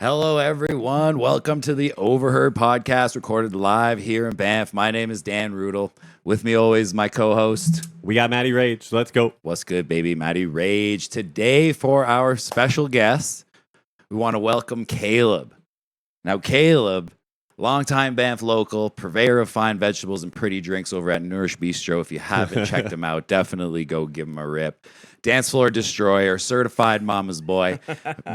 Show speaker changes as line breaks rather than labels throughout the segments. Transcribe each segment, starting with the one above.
Hello, everyone. Welcome to the Overheard podcast, recorded live here in Banff. My name is Dan Rudel. With me always, my co-host.
We got Matty Rage. Let's go.
What's good, baby? Matty Rage. Today, for our special guest, we want to welcome Caleb. Now, Caleb, longtime Banff local, purveyor of fine vegetables and pretty drinks over at Nourish Bistro. If you haven't checked him out, definitely go give him a rip. Dance floor destroyer, certified mama's boy,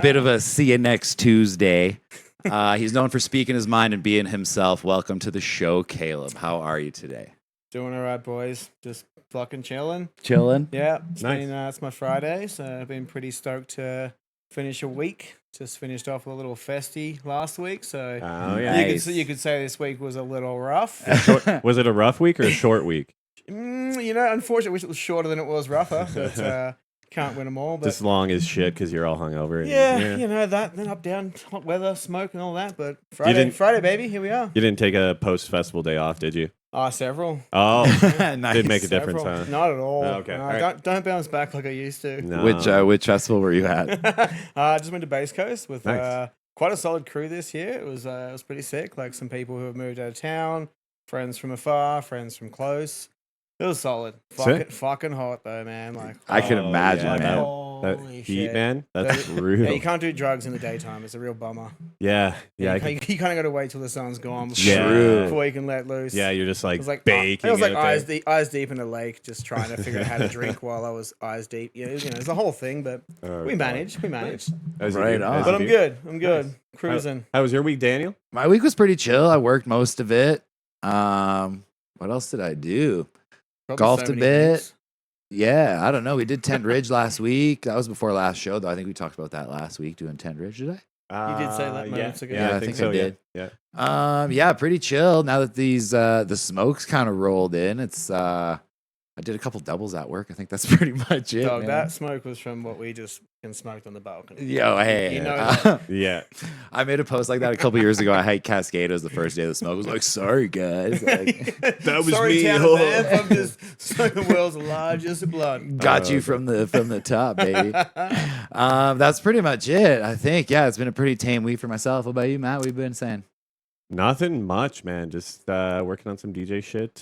bit of a see you next Tuesday. He's known for speaking his mind and being himself. Welcome to the show, Caleb. How are you today?
Doing all right, boys. Just fucking chilling.
Chilling?
Yeah,
Nice.
It's my Friday, so I've been pretty stoked to finish a week. Just finished off with a little festy last week, so
Oh, yeah.
Nice.
you could say this week was a little rough.
Was it a rough week or a short week?
Unfortunately, I wish it was shorter than it was rougher, but can't win them all. But
Just long as shit because you're all hungover. and-
yeah, that, then up, down, hot weather, smoke and all that, but Friday, baby, here we are.
You didn't take a post-festival day off, did you?
Several.
Oh,
Nice.
did make a difference,
Several.
huh?
Not at all.
Oh, okay.
No,
All right.
don't bounce back like I used to.
No.
Which festival were you at?
Just went to Base Coast with
Nice.
quite a solid crew this year. It was pretty sick. Like some people who have moved out of town, friends from afar, friends from close. It was solid.
Sick.
Fucking hot though, man. Like
I can
Oh,
imagine,
yeah,
man.
That
holy
heat,
shit.
man. That's
That-
real.
Yeah, you can't do drugs in the daytime. It's a real bummer.
Yeah.
You,
I
kind of got to wait till the sun's gone
True.
before you can let loose.
Yeah, you're just
It
like
was like
baking.
I was like
out there.
eyes deep in the lake, just trying to figure out how to drink while I was eyes deep. It's a whole thing, but
Oh,
we
God.
managed.
As you
Right
do,
on.
as
But
you
I'm
do.
good. I'm good. Cruising.
How was your week, Daniel?
My week was pretty chill. I worked most of it. What else did I do?
Probably
Golfed
so
a
many
bit.
things.
Yeah, I don't know. We did Tent Ridge last week. That was before last show, though. I think we talked about that last week, doing Tent Ridge, did I?
You did say that
Yeah,
moments ago.
Yeah,
Yeah,
I
I
think
think I
so.
did.
Yeah.
Yeah, pretty chill. Now that these the smokes kind of rolled in, it's I did a couple doubles at work. I think that's pretty much it.
Dog,
man.
that smoke was from what we just smoked on the balcony.
Yo, hey.
You know
Yeah.
I made a post like that a couple years ago. I hiked Cascados the first day of the smoke. I was like, sorry, guys. Like,
That was
Sorry,
me.
town of Banff, I'm just smoking the world's largest blood.
got you from the top, baby. That's pretty much it, I think. Yeah, it's been a pretty tame week for myself. What about you, Matt? What have you been saying?
Nothing much, man. Just working on some DJ shit.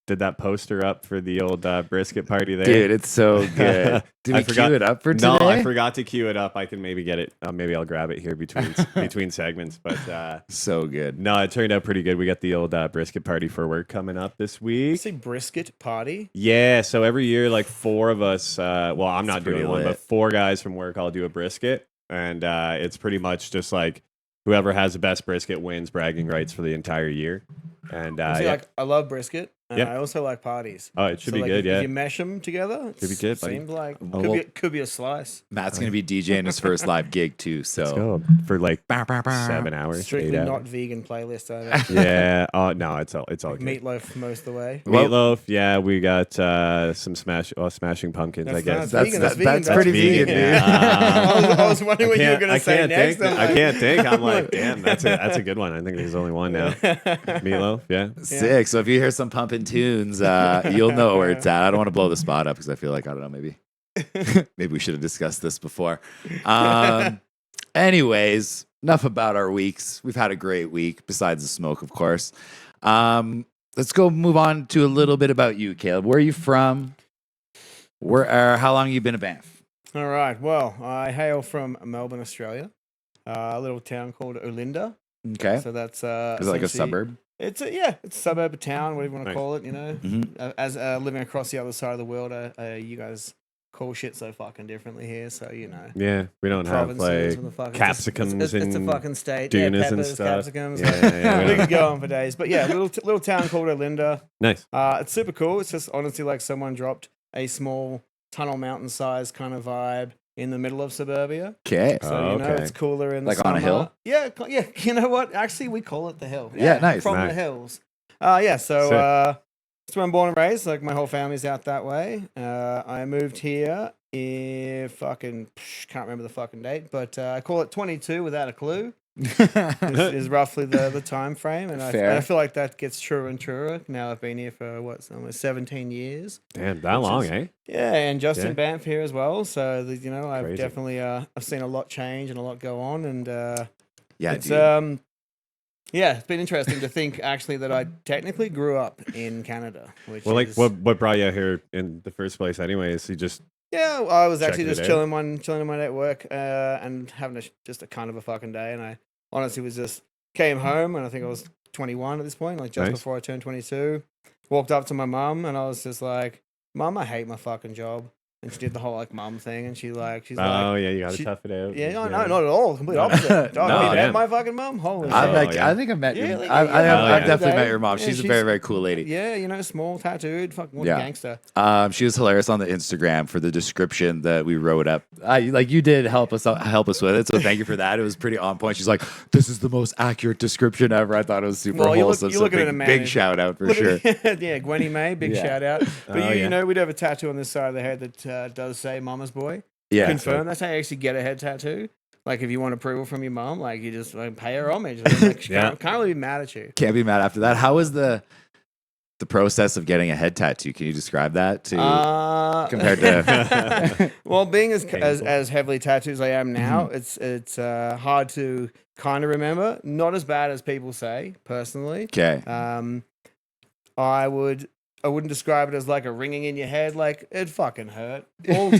Did that poster up for the old brisket party there.
Dude, it's so good. Did
I
we
forgot-
cue it up for today?
No, I forgot to queue it up. I can maybe get it. Maybe I'll grab it here between segments. But
So good.
no, it turned out pretty good. We got the old brisket party for work coming up this
You
week.
say brisket party?
Yeah, so every year, like four of us. Well, I'm not
pretty
doing one,
lit.
but four guys from work all do a brisket, and it's pretty much just like whoever has the best brisket wins bragging rights for the entire year. And
See,
yeah.
like, I love brisket, and
Yeah.
I also like parties.
Oh, it should
So,
be
like,
good.
if
Yeah.
you mesh them together,
Should be good, buddy.
Seems like
well-
could be a slice.
Matt's going to be DJing his first live gig, too.
Let's
So,
go for like 7 hours.
Strictly
8
not
hours.
vegan playlist. Either.
Yeah. Oh no, it's all
Like
good.
meatloaf most of the way.
Well-
Meatloaf, yeah, we got some smashing pumpkins. I guess
That's vegan, that's vegan,
that's pretty vegan, dude.
I was wondering what you were going to say
can't
next.
think.
I'm
I
like-
can't think. I'm like, damn, that's a good one. I think there's only one now. Meatloaf, yeah.
Sick. So if you hear some pumping tunes, you'll know where it's at. I don't want to blow the spot up because I feel like, I don't know, maybe we should have discussed this before. Anyways, enough about our weeks. We've had a great week, besides the smoke, of course. Let's go move on to a little bit about you, Caleb. Where are you from? How long have you been a Banff?
All right. Well, I hail from Melbourne, Australia, a little town called Olinda.
Okay.
So that's
Is it like a suburb?
It's a suburb, a town, whatever you want to
Nice.
call it. You know,
Mhm.
as living across the other side of the world, you guys call shit so fucking differently here. So you know,
Yeah, we don't have
provinces
like
with the fucking
capsicums
it's a
and
fucking state.
tunas
Yeah,
and
peppers,
stuff.
capsicums.
Yeah,
we
we
could
don't-
go on for days, but yeah, little town called Olinda.
Nice.
It's super cool. It's just honestly like someone dropped a small tunnel mountain size kind of vibe in the middle of suburbia.
Okay.
So
Oh,
you know
okay.
it's cooler in the
Like on a
summer.
hill?
Yeah, yeah. You know what? Actually, we call it the hill.
Yeah, nice.
From
Nice.
the hills. Yeah. So
Sick.
that's where I'm born and raised. Like my whole family's out that way. I moved here in can't remember the fucking date, but I call it 22 without a clue. is roughly the time frame, and
Fair.
I feel like that gets truer and truer. Now I've been here for almost 17 years.
Damn, that long, eh?
Yeah, and Justin
Yeah.
Banff here as well. So I've
Crazy.
definitely I've seen a lot change and a lot go on, and
Yeah,
it's
dude.
yeah, it's been interesting to think actually that I technically grew up in Canada. Which
Well, like,
is,
what brought you out here in the first place, anyways? You just
Yeah, I was actually
Checking it
just
out.
chilling in my day at work and having just a kind of a fucking day. And I honestly was just came home, and I think I was 21 at this point, like just
Nice.
before I turned 22. Walked up to my mum, and I was just like, "Mum, I hate my fucking job." And she did the whole like mum thing, and she's like,
oh yeah, you gotta
she-
tough it out.
"Yeah, no, not at all. Complete
No.
opposite.
No,
I
yeah.
met my fucking mum. Holy
I,
shit."
like,
yeah.
I think I've met
Yeah,
your.
like,
I've
yeah.
definitely
Yeah.
met your mom.
Yeah,
She's a
she's-
very, very cool lady.
Yeah, small tattooed, fucking what
Yeah.
a gangster.
She was hilarious on the Instagram for the description that we wrote up. Like you did help us with it, so thank you for that. It was pretty on point. She's like, "This is the most accurate description ever." I thought it was super
Well, you look-
wholesome.
you
so
look at it
big,
in a man
big
who's-
shout out for
Look
sure.
at- yeah, Gwenny May, big
Yeah.
shout out. But
Oh, yeah.
we'd have a tattoo on this side of the head that does say "Mama's boy."
Yeah,
Confirm that's how you actually get a head tattoo. Like if you want approval from your mom, like you just like pay her homage. Like, she
Yeah.
can't really be mad at you.
can't be mad after that. How was the process of getting a head tattoo? Can you describe that compared to?
well, being as
Painful.
heavily tattooed as I am now,
Mm-hmm.
it's hard to kind of remember. Not as bad as people say, personally.
Okay,
I wouldn't describe it as like a ringing in your head. Like it fucking hurt. All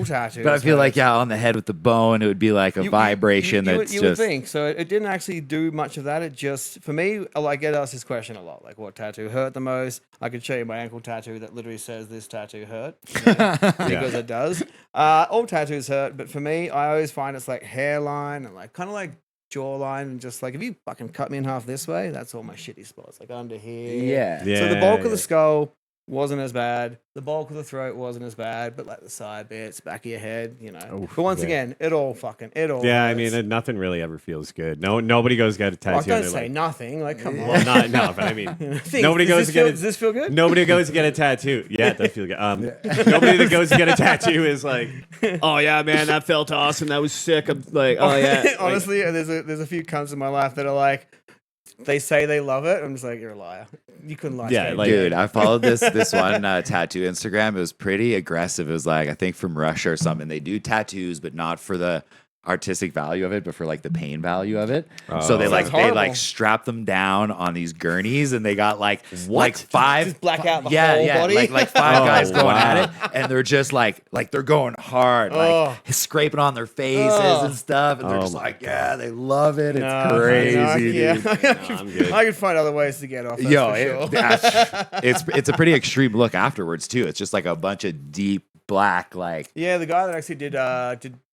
tattoos.
but I feel like
hurt.
on the head with the bone, it would be like a vibration
you
that's
would
just.
think so. It didn't actually do much of that. It just, for me, I get asked this question a lot. Like, what tattoo hurt the most? I could show you my ankle tattoo that literally says this tattoo hurt because it does. All tattoos hurt, but for me, I always find it's like hairline and like kind of like jawline and just like if you fucking cut me in half this way, that's all my shitty spots. Like under here.
Yeah.
Yeah.
So the bulk of the skull wasn't as bad. The bulk of the throat wasn't as bad, but like the side bits, back of your head,
Oof,
but once
yeah.
again, it all.
Yeah, I
hurts.
mean, nothing really ever feels good. Nobody goes get a
Well,
tattoo.
don't
and they're
say
like,
nothing. Like, come
well,
on.
no, but I mean,
Think,
nobody goes to get
Does this feel good?
nobody goes to get a tattoo. Yeah, it does feel good. Nobody that goes to get a tattoo is like, oh yeah, man, that felt awesome. That was sick. I'm like, oh yeah. Like,
Honestly, there's a few cunts in my life that are like, they say they love it. I'm just like, you're a liar. You couldn't lie.
Yeah,
straight.
like-
Dude, I followed this one tattoo Instagram. It was pretty aggressive. It was like I think from Russia or something. They do tattoos, but not for the artistic value of it, but for like the pain value of it. So they
Oh.
like
Sounds
they like
horrible.
strap them down on these gurneys, and they got like
What?
five
Just black out the
yeah
whole
yeah
body?
like five
Oh,
guys going
wow.
at it, and they're just like they're going hard, like
Oh.
scraping on their faces
Oh.
and stuff, and they're
Oh
just
my
like yeah, they love it. It's
No,
crazy,
no,
dude.
yeah.
I'm good.
I could find other ways to get off. That's
Yo,
for sure.
it's a pretty extreme look afterwards too. It's just like a bunch of deep black, like
Yeah, the guy that actually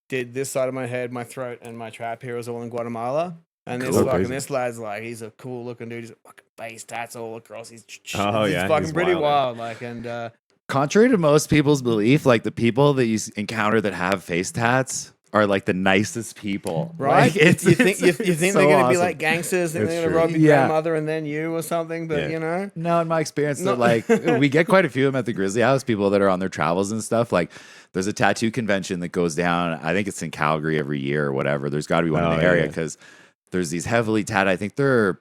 did this side of my head, my throat, and my trap here was all in Guatemala. And this
Cool.
fucking
Crazy.
this lad's like, he's a cool looking dude. He's a fucking face tats all across. He's
Oh,
he's
yeah,
fucking
he's
pretty
wild,
wild. Like, and
contrary to most people's belief, like the people that you encounter that have face tats are like the nicest people.
right?
Like, it's,
you think
it's
they're
so
gonna be
awesome.
like gangsters and
It's
they're gonna
true.
rob your
Yeah.
grandmother and then you or something? But
Yeah.
you know,
No, in my experience,
No.
that like we get quite a few of them at the Grizzly House. People that are on their travels and stuff. Like, there's a tattoo convention that goes down. I think it's in Calgary every year or whatever. There's got to be one
Oh,
in the
yeah,
area
yeah.
because there's these heavily tatted. I think they're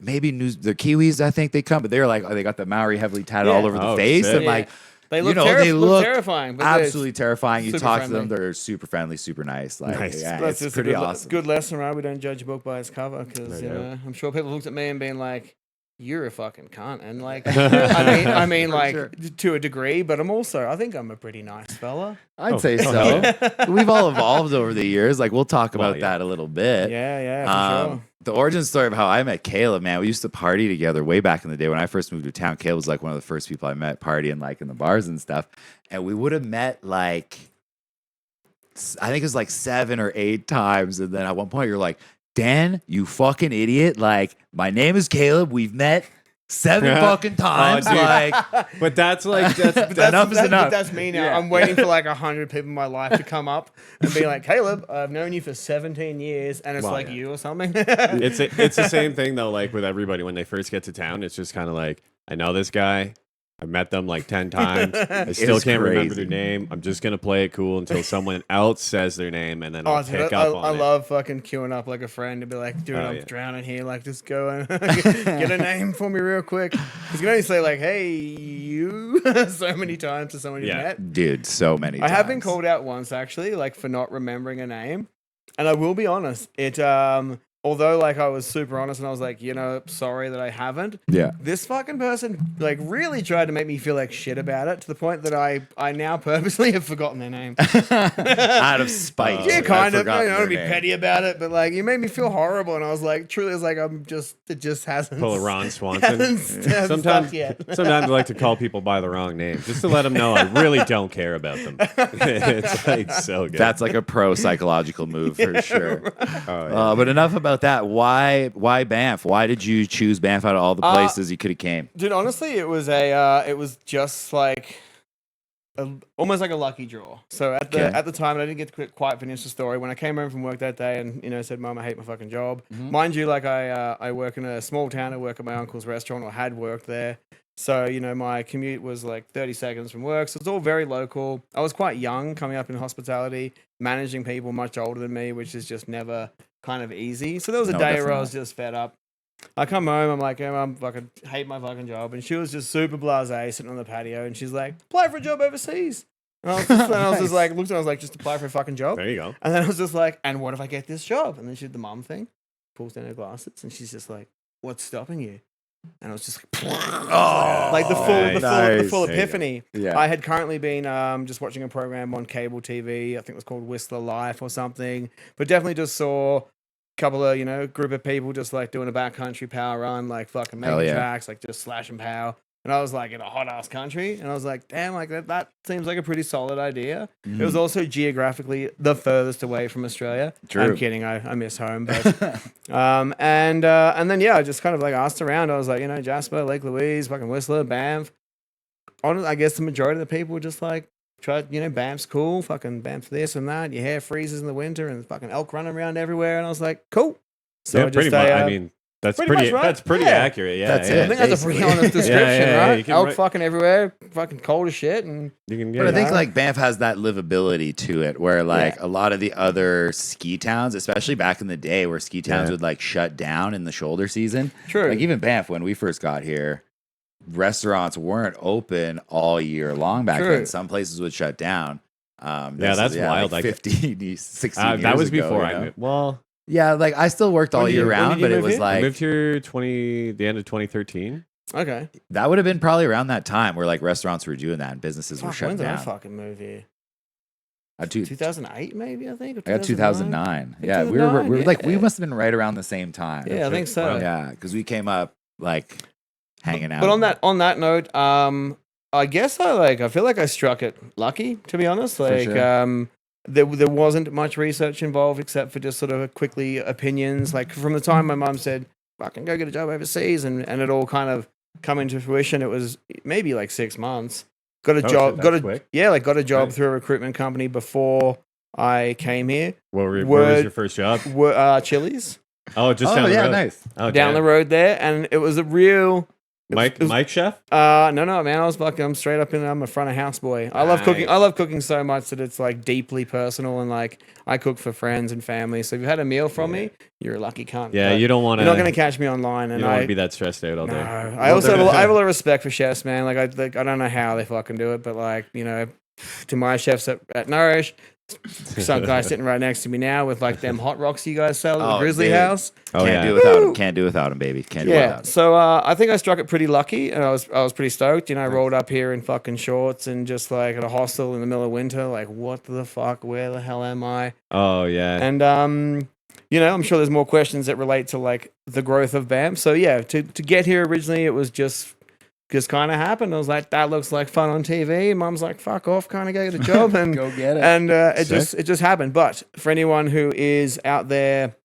maybe the Kiwis. I think they come, but they're like they got the Maori heavily tatted
Yeah.
all over the
Oh,
face,
sick.
and like
they
you
look,
know, they look
terrifying. But they're-
absolutely terrifying. You
super
talk to them,
friendly.
they're super friendly, super nice. Like,
Nice.
yeah,
That's
it's
just
pretty
a good,
awesome.
good lesson, right? We don't judge a book by its cover because
No doubt.
I'm sure people looked at me and been like, "You're a fucking cunt," and like, I mean,
For
like
sure.
to a degree, but I think I'm a pretty nice fella.
I'd
Oh,
say
oh,
so.
yeah.
We've all evolved over the years. Like, we'll talk
Well,
about
yeah.
that a little bit.
Yeah, for sure.
The origin story of how I met Caleb, man, we used to party together way back in the day when I first moved to town. Caleb was like one of the first people I met partying like in the bars and stuff. And we would have met like, I think it was like 7 or 8 times. And then at one point you're like, Dan, you fucking idiot. Like, my name is Caleb. We've met 7 fucking times.
dude.
Like,
But that's like that's
enough is enough.
That's me now.
Yeah.
I'm waiting for like 100 people in my life to come up and be like, Caleb, I've known you for 17 years, and it's
Well,
like
yeah.
you or something.
it's the same thing though. Like with everybody when they first get to town, it's just kind of like I know this guy. I've met them like 10 times. I still
It's
can't remember
crazy.
their name. I'm just gonna play it cool until someone else says their name, and then I'll
dude,
pick
I
up on it.
love fucking queuing up like a friend to be like, dude,
Oh,
I'm
yeah.
drowning here. Like, just go and get a name for me real quick. Because you can only say like, hey, you, so many times to someone you
Yeah.
met.
Dude, so many
I
times.
have been called out once actually, like for not remembering a name. And I will be honest, although like I was super honest and I was like, sorry that I haven't.
Yeah.
This fucking person like really tried to make me feel like shit about it to the point that I now purposely have forgotten their name.
Out of spite.
Yeah,
I've
kind of.
forgotten
I don't want to be
their name.
petty about it, but like you made me feel horrible, and I was like, truly, it's like it just hasn't.
Pull a Ron Swanson.
hasn't
Sometimes,
stuck yet.
sometimes I like to call people by the wrong name just to let them know I really don't care about them. It's like so good.
That's like a pro psychological move for sure.
Oh, yeah.
But enough about that. Why Banff? Why did you choose Banff out of all the places you could have came?
Dude, honestly, it was just like almost like a lucky draw. So at
Okay.
the time, and I didn't get to quite finish the story. When I came home from work that day, and said, "Mom, I hate my fucking job."
Mm-hmm.
Mind you, like I work in a small town. I work at my uncle's restaurant, or had worked there. So my commute was like 30 seconds from work. So it's all very local. I was quite young, coming up in hospitality, managing people much older than me, which is just never kind of easy. So there was a
No,
day where
definitely
I was just fed up. I come home, I'm like, I'm fucking hate my fucking job. And she was just super blasé sitting on the patio, and she's like, apply for a job overseas. And I was just like, looked at her, I was like, just apply for a fucking job.
There you go.
And then I was just like, and what if I get this job? And then she did the mum thing, pulls down her glasses, and she's just like, what's stopping you? And I was just like, like the full
nice.
full
There you go.
epiphany.
Yeah.
I had currently been just watching a program on cable TV. I think it was called Whistler Life or something. But definitely just saw a couple of, group of people just like doing a backcountry power run, like fucking
Hell
making
yeah.
tracks, like just slashing power. And I was like in a hot ass country, and I was like, damn, like that seems like a pretty solid idea. It was also geographically the furthest away from Australia.
True.
I'm kidding, I miss home, but and then yeah, I just kind of like asked around. I was like, Jasper, Lake Louise, fucking Whistler, Banff. I guess the majority of the people were just like, try, Banff's cool, fucking Banff this and that. Your hair freezes in the winter, and fucking elk running around everywhere. And I was like, cool. So
Yeah,
I
pretty
just
much. I mean, that's
pretty
pretty.
much right.
That's pretty
Yeah.
accurate. Yeah,
That's
yeah.
it.
I think that's a pretty
basically.
honest description,
yeah,
right?
you can
Elk
write-
fucking everywhere, fucking cold as shit, and
You can
But I
get
think
Yeah.
like Banff has that livability to it where like
Yeah.
a lot of the other ski towns, especially back in the day where ski towns
Yeah.
would like shut down in the shoulder season.
true.
Like even Banff, when we first got here, restaurants weren't open all year long back
True.
then. Some places would shut down.
Yeah, that's wild.
Like
Like,
15, 16 years
that was
ago,
before
you
I
know?
moved. Well,
Yeah, like I still worked all
When did
year
you- when
round,
did you
but it
move
was
here?
I
like
moved here the end of 2013.
Okay.
that would have been probably around that time where like restaurants were doing that and businesses were
Fuck,
shut
when did I
down.
fucking move here?
I, do-
2008 maybe, I think? Or
I got 2009. Yeah, we were
2009,
like we
yeah.
must have been right around the same time.
Yeah, I think so.
Wow.
Yeah, because we came up like hanging out.
But on that note, I guess I feel like I struck it lucky, to be honest. Like
sure.
there wasn't much research involved except for just sort of quickly opinions. Like from the time my mum said, fucking go get a job overseas, and it all kind of come into fruition, it was maybe like 6 months. Got a
Oh,
job,
shit,
got
that's
a
quick.
yeah, like got a job
Nice.
through a recruitment company before I came here.
Where was
Word-
your first job?
Chili's
Oh, just
oh
down the
yeah,
road.
nice.
Oh,
down the road there, and it was a real.
Mike,
it was-
Mike Chef.
No, man. I was fucking. I'm straight up in. I'm a front of house boy. I love cooking. I
Nice.
love cooking so much that it's like deeply personal, and like I cook for friends and family. So if you had a meal from me, you're a lucky cunt.
Yeah,
But
you don't want to.
you're not gonna catch me online.
You
And
don't want
I
to be that stressed out all
no,
day.
I also I have a lot of respect for chefs, man. Like I don't know how they fucking do it, but like to my chefs at Nourish. Some guy sitting right next to me now with like them hot rocks you guys sell at the
Oh,
Grizzly
dude.
House.
Oh
Can't
yeah.
do without him.
Woo!
Can't do without him, baby. Can't do
Yeah,
without him.
so I think I struck it pretty lucky, and I was pretty stoked. I rolled up here in fucking shorts and just like at a hostel in the middle of winter. Like, what the fuck? Where the hell am I?
Oh yeah.
And I'm sure there's more questions that relate to like the growth of BAM. So yeah, to get here originally, it was just kind of happened. I was like, that looks like fun on TV. Mum's like, fuck off, kind of go get a job and
Go get it.
and it
Sick.
just happened. But for anyone who is out there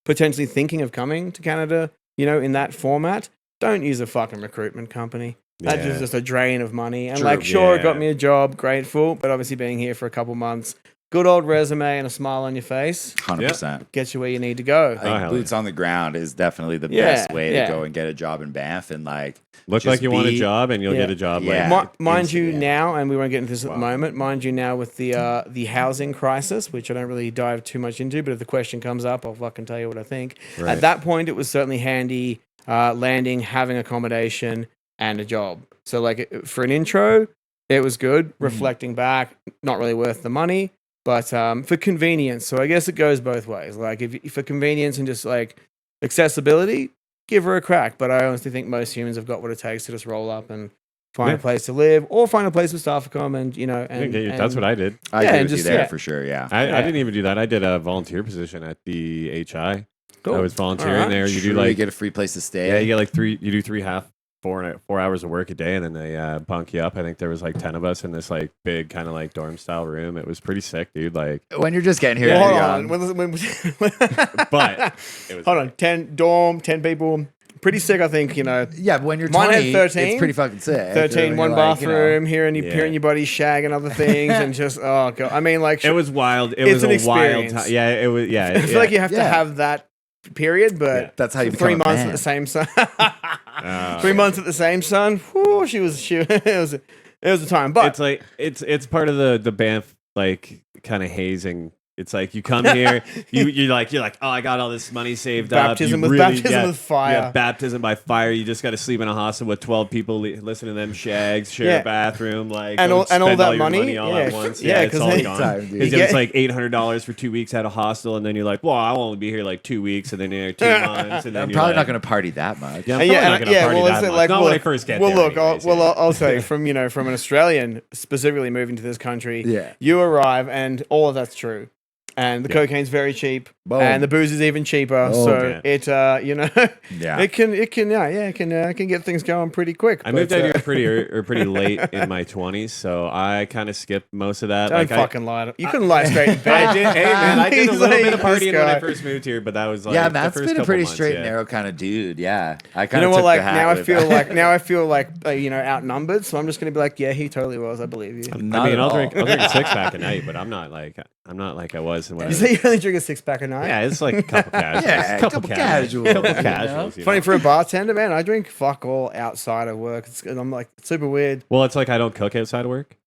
potentially thinking of coming to Canada, in that format, don't use a fucking recruitment company. That
Yeah.
is just a drain of money. And
True.
like, sure, it got
Yeah.
me a job, grateful, but obviously being here for a couple months, good old resume and a smile on your face
100%.
gets you where you need to go.
I think
hell
boots on the ground is definitely the
Yeah,
best way
yeah.
to go and get a job in Banff and like
Look
just
like you want a
be-
job and you'll
Yeah.
get a job.
Yeah.
Like,
Mind you,
yeah.
now, and we won't get into this at the moment. Mind you, now with the housing crisis, which I don't really dive too much into, but if the question comes up, I'll fucking tell you what I think.
Right.
At that point, it was certainly handy landing, having accommodation, and a job. So, like for an intro, it was good. Reflecting back, not really worth the money, but for convenience. So I guess it goes both ways. Like if for convenience and just like accessibility, give her a crack. But I honestly think most humans have got what it takes to just roll up and find
Yeah.
a place to live or find a place with Staffacom and, you know, and,
that's what I did.
I
Yeah,
agree
and
with you
just-
there
yeah.
for sure. Yeah.
I
Yeah.
didn't even do that. I did a volunteer position at the HI.
Cool.
I was volunteering
Alright.
there. You
True,
do like
you get a free place to stay.
yeah, you get like you do 4 hours of work a day, and then they bunk you up. I think there was like 10 of us in this like big kind of like dorm style room. It was pretty sick, dude. Like,
When you're just getting here,
Well,
you're
hold
young.
on.
but it was
hold on. 10 dorm, 10 people. Pretty sick, I think, you know.
Yeah, but when you're
Mine had
20,
13.
it's pretty fucking sick.
13,
When
one
you're like, you know,
bathroom, hearing
Yeah.
your buddy shagging other things, and just oh god. I mean, like
It was wild. It
It's
was
an
a wild
experience.
time. Yeah, it was. Yeah,
I feel like you have to
Yeah.
have that period, but
Yeah.
That's how you
for
become
3
a
months at
man.
the same sun.
Oh,
3 months at the same sun. Whew, she was it was the time. But
it's like it's part of the Banff like kind of hazing. It's like you come here, you're like oh, I got all this money saved
Baptism
up.
with- baptism with fire.
Yeah, baptism by fire. You just got to sleep in a hostel with 12 people, listen to them shags, share
Yeah.
a bathroom, like
And all-
don't
and all
spend
that
your
money,
all
yeah.
at once.
Yeah,
it's
'cause
all
they-
gone.
Time, dude.
Because
Yeah.
it's like $800 for 2 weeks at a hostel, and then you're like, well, I'll only be here like 2 weeks, and then you're 2 months, and then
I'm
you're
probably
like,
not going to party that much.
Yeah, I'm
And
probably not gonna party
well,
that
it's
much.
like
Not
well,
when I first get
well,
there.
look,
anyways,
I'll say from from an Australian specifically moving to this country,
Yeah.
you arrive and all of that's true, and the
Yeah.
cocaine's very cheap,
Boom.
and the booze is even cheaper.
Oh,
so
yeah.
it
Yeah.
it can get things going pretty quick.
I moved
but,
out here pretty late in my 20s, so I kind of skipped most of that.
Don't
Like
fucking lie. You couldn't lie straight in bed.
I did, hey man, I did a
He's
little
like,
bit of
this
partying when I
guy.
first moved here, but that was like
Yeah,
the
Matt's
first
been a
couple
pretty
months,
straight
yeah.
and narrow kind of dude. Yeah. I
You
kind
know
of
what?
took
Like
the hat
now, I
with
feel
that.
like outnumbered. So I'm just gonna be like, yeah, he totally was. I believe you.
Not
I mean,
at
I'll
all.
drink a six pack a night, but I'm not like I was when I
You
was.
say you only drink a 6-pack a night?
Yeah, it's like a couple casuals.
Yeah, couple casuals,
Couple
you know?
casuals. you
Funny
know?
for a bartender, man. I drink fuck all outside of work. I'm like super weird.
Well, it's like I don't cook outside of work.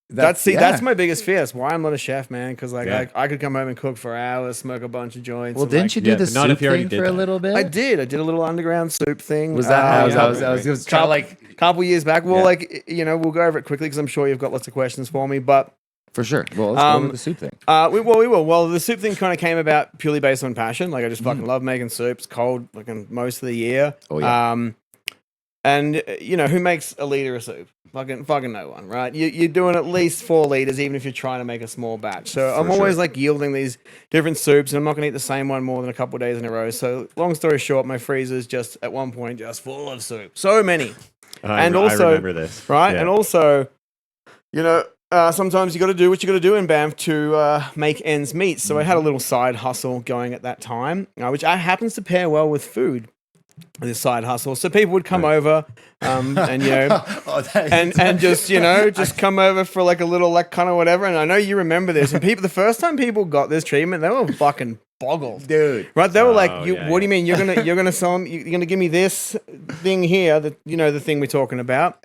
That's
yeah.
my biggest fear. That's why I'm not a chef, man. Because like
Yeah.
I could come home and cook for hours, smoke a bunch of joints.
Well,
and,
didn't
like,
you do
Yeah,
the
but not
soup
if you already
thing
did
for a
that.
little bit?
I did. I did a little underground soup thing.
Was that? I was
yeah.
trying to like
couple years back. Well,
Yeah.
like we'll go over it quickly because I'm sure you've got lots of questions for me. But
for sure. Well, let's go with the soup thing.
we will. Well, the soup thing kind of came about purely based on passion. Like I just fucking love making soups, cold, like most of the year.
Oh, yeah.
And who makes a liter of soup? Fucking no one, right? You're doing at least 4 liters, even if you're trying to make a small batch. So I'm always like yielding these different soups, and I'm not gonna eat the same one more than a couple of days in a row. So long story short, my freezer's just at one point just full of soup. So many. And also-
I remember this,
Right?
Yeah.
And also, sometimes you got to do what you got to do in Banff to make ends meet. So I had a little side hustle going at that time, which happens to pair well with food. This side hustle, so people would come over, and and just come over for like a little like kind of whatever. And I know you remember this. And the first time people got this treatment, they were fucking boggled,
dude.
right? They were like,
Oh,
"You,
yeah,
what do you mean you're gonna sell them? You're gonna give me this thing here? The thing we're talking about?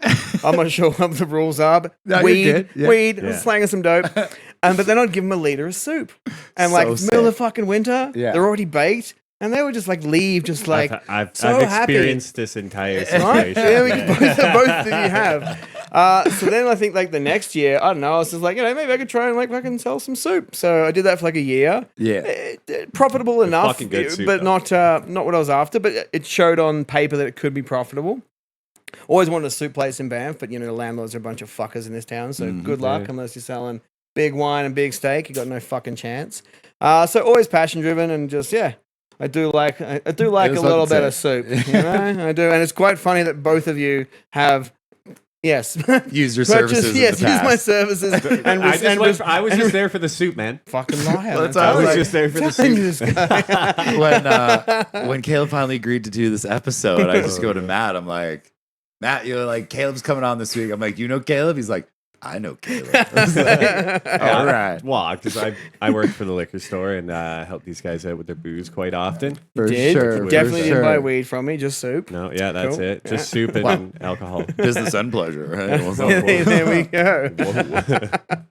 I'm not sure what the rules are, but
No, you're
weed,
good. Yeah.
weed,
Yeah.
slanging some dope." But then I'd give them a liter of soup, and like
So
it's the middle of
sick.
fucking winter,
Yeah.
they're already baked, and they would just like leave, just like
I've
so happy.
experienced this entire
Right?
situation.
Yeah, we
Yeah.
both of you have. So then I think like the next year, I don't know, I was just like, maybe I could try and like fucking sell some soup. So I did that for like a year.
Yeah.
Profitable enough,
fucking good soup,
but
though.
not what I was after. But it showed on paper that it could be profitable. Always wanted a soup place in Banff, but the landlords are a bunch of fuckers in this town. So good luck
Yeah.
unless you're selling big wine and big steak. You got no fucking chance. So always passion driven and just I do like a
was
little
fucking
bit of
sick.
soup. I do, and it's quite funny that both of you have
Use your
purchased.
services.
Yes,
in the
use my
past.
services. And
I was just there for the soup, man.
fucking liar.
Well, that's
man.
how
I was
like,
just there for the
Telling
soup.
you this guy.
when Caleb finally agreed to do this episode, I just go to Matt. I'm like, Matt, you're like, Caleb's coming on this week. I'm like, Caleb? He's like, I know Caleb. I was like, all right.
Well, because I worked for the liquor store and helped these guys out with their booze quite often.
For
Did
sure.
definitely
for
didn't buy
sure.
weed from me, just soup.
No, yeah, that's
Cool.
it.
Yeah.
Just soup and alcohol.
Business and pleasure, right? What's up?
There we go.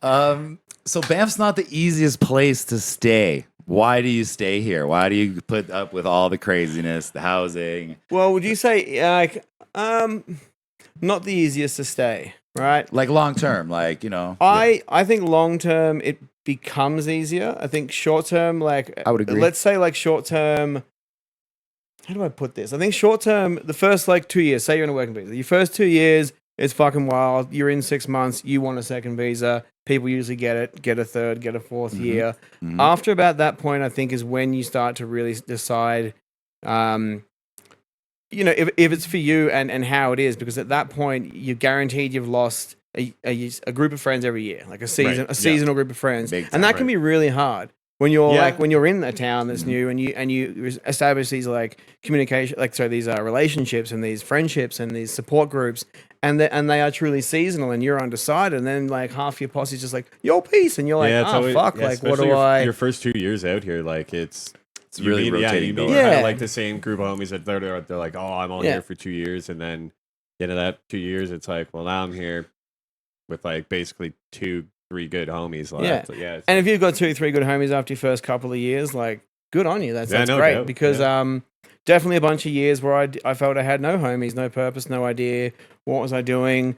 Whoa.
So Banff's not the easiest place to stay. Why do you stay here? Why do you put up with all the craziness, the housing?
Well, would you say like not the easiest to stay, right?
Like long term, like, you know.
I think long term it becomes easier. I think short term, like
I would agree.
Let's say like short term. How do I put this? I think short term, the first like 2 years. Say you're in a working visa. Your first 2 years is fucking wild. You're in 6 months. You want a second visa. People usually get it, get a third, get a fourth year.
Mhm.
After about that point, I think is when you start to really decide, you know, if it's for you and how it is, because at that point you're guaranteed you've lost a group of friends every year, like a season,
Right,
a seasonal group of friends,
Big time,
and that can
right.
be really hard when you're
Yeah.
like when you're in a town that's
Mhm.
new and you establish these like communication, like so these relationships and these friendships and these support groups. And they are truly seasonal, and you're undecided. And then like half your posse's just like, "Yo, peace," and you're like,
it's
"Oh
always-
fuck!"
yeah,
like, what
especially
do
your,
I?
Your first 2 years out here, like it's you
really
meet,
rotating
you meet
door.
kind
Yeah.
of like the same group of homies that they're like, oh, I'm only
Yeah.
here for 2 years, and then into that 2 years, it's like, well, now I'm here with like basically 2-3 good homies left.
Yeah.
So, yeah, it's-
And if you've got 2-3 good homies after your first couple of years, like good on you. That's
Yeah, no
great
doubt.
because definitely a bunch of years where I felt I had no homies, no purpose, no idea what was I doing.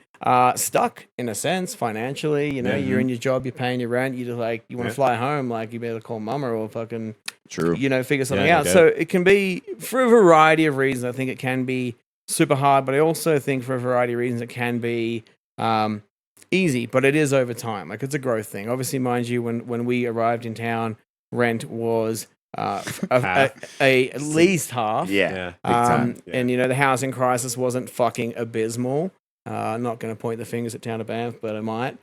Stuck in a sense financially. You know,
Yeah.
you're in your job, you're paying your rent. You just like you want to
Yeah.
fly home, like you better call mama or fucking
True.
you know figure something
Yeah, no
out.
doubt.
So it can be for a variety of reasons. I think it can be super hard, but I also think for a variety of reasons it can be easy, but it is over time. Like it's a growth thing. Obviously, mind you, when we arrived in town, rent was at least half.
Yeah.
Yeah.
Big time.
Yeah.
And you know the housing crisis wasn't fucking abysmal. I'm not going to point the fingers at Town of Banff, but I might.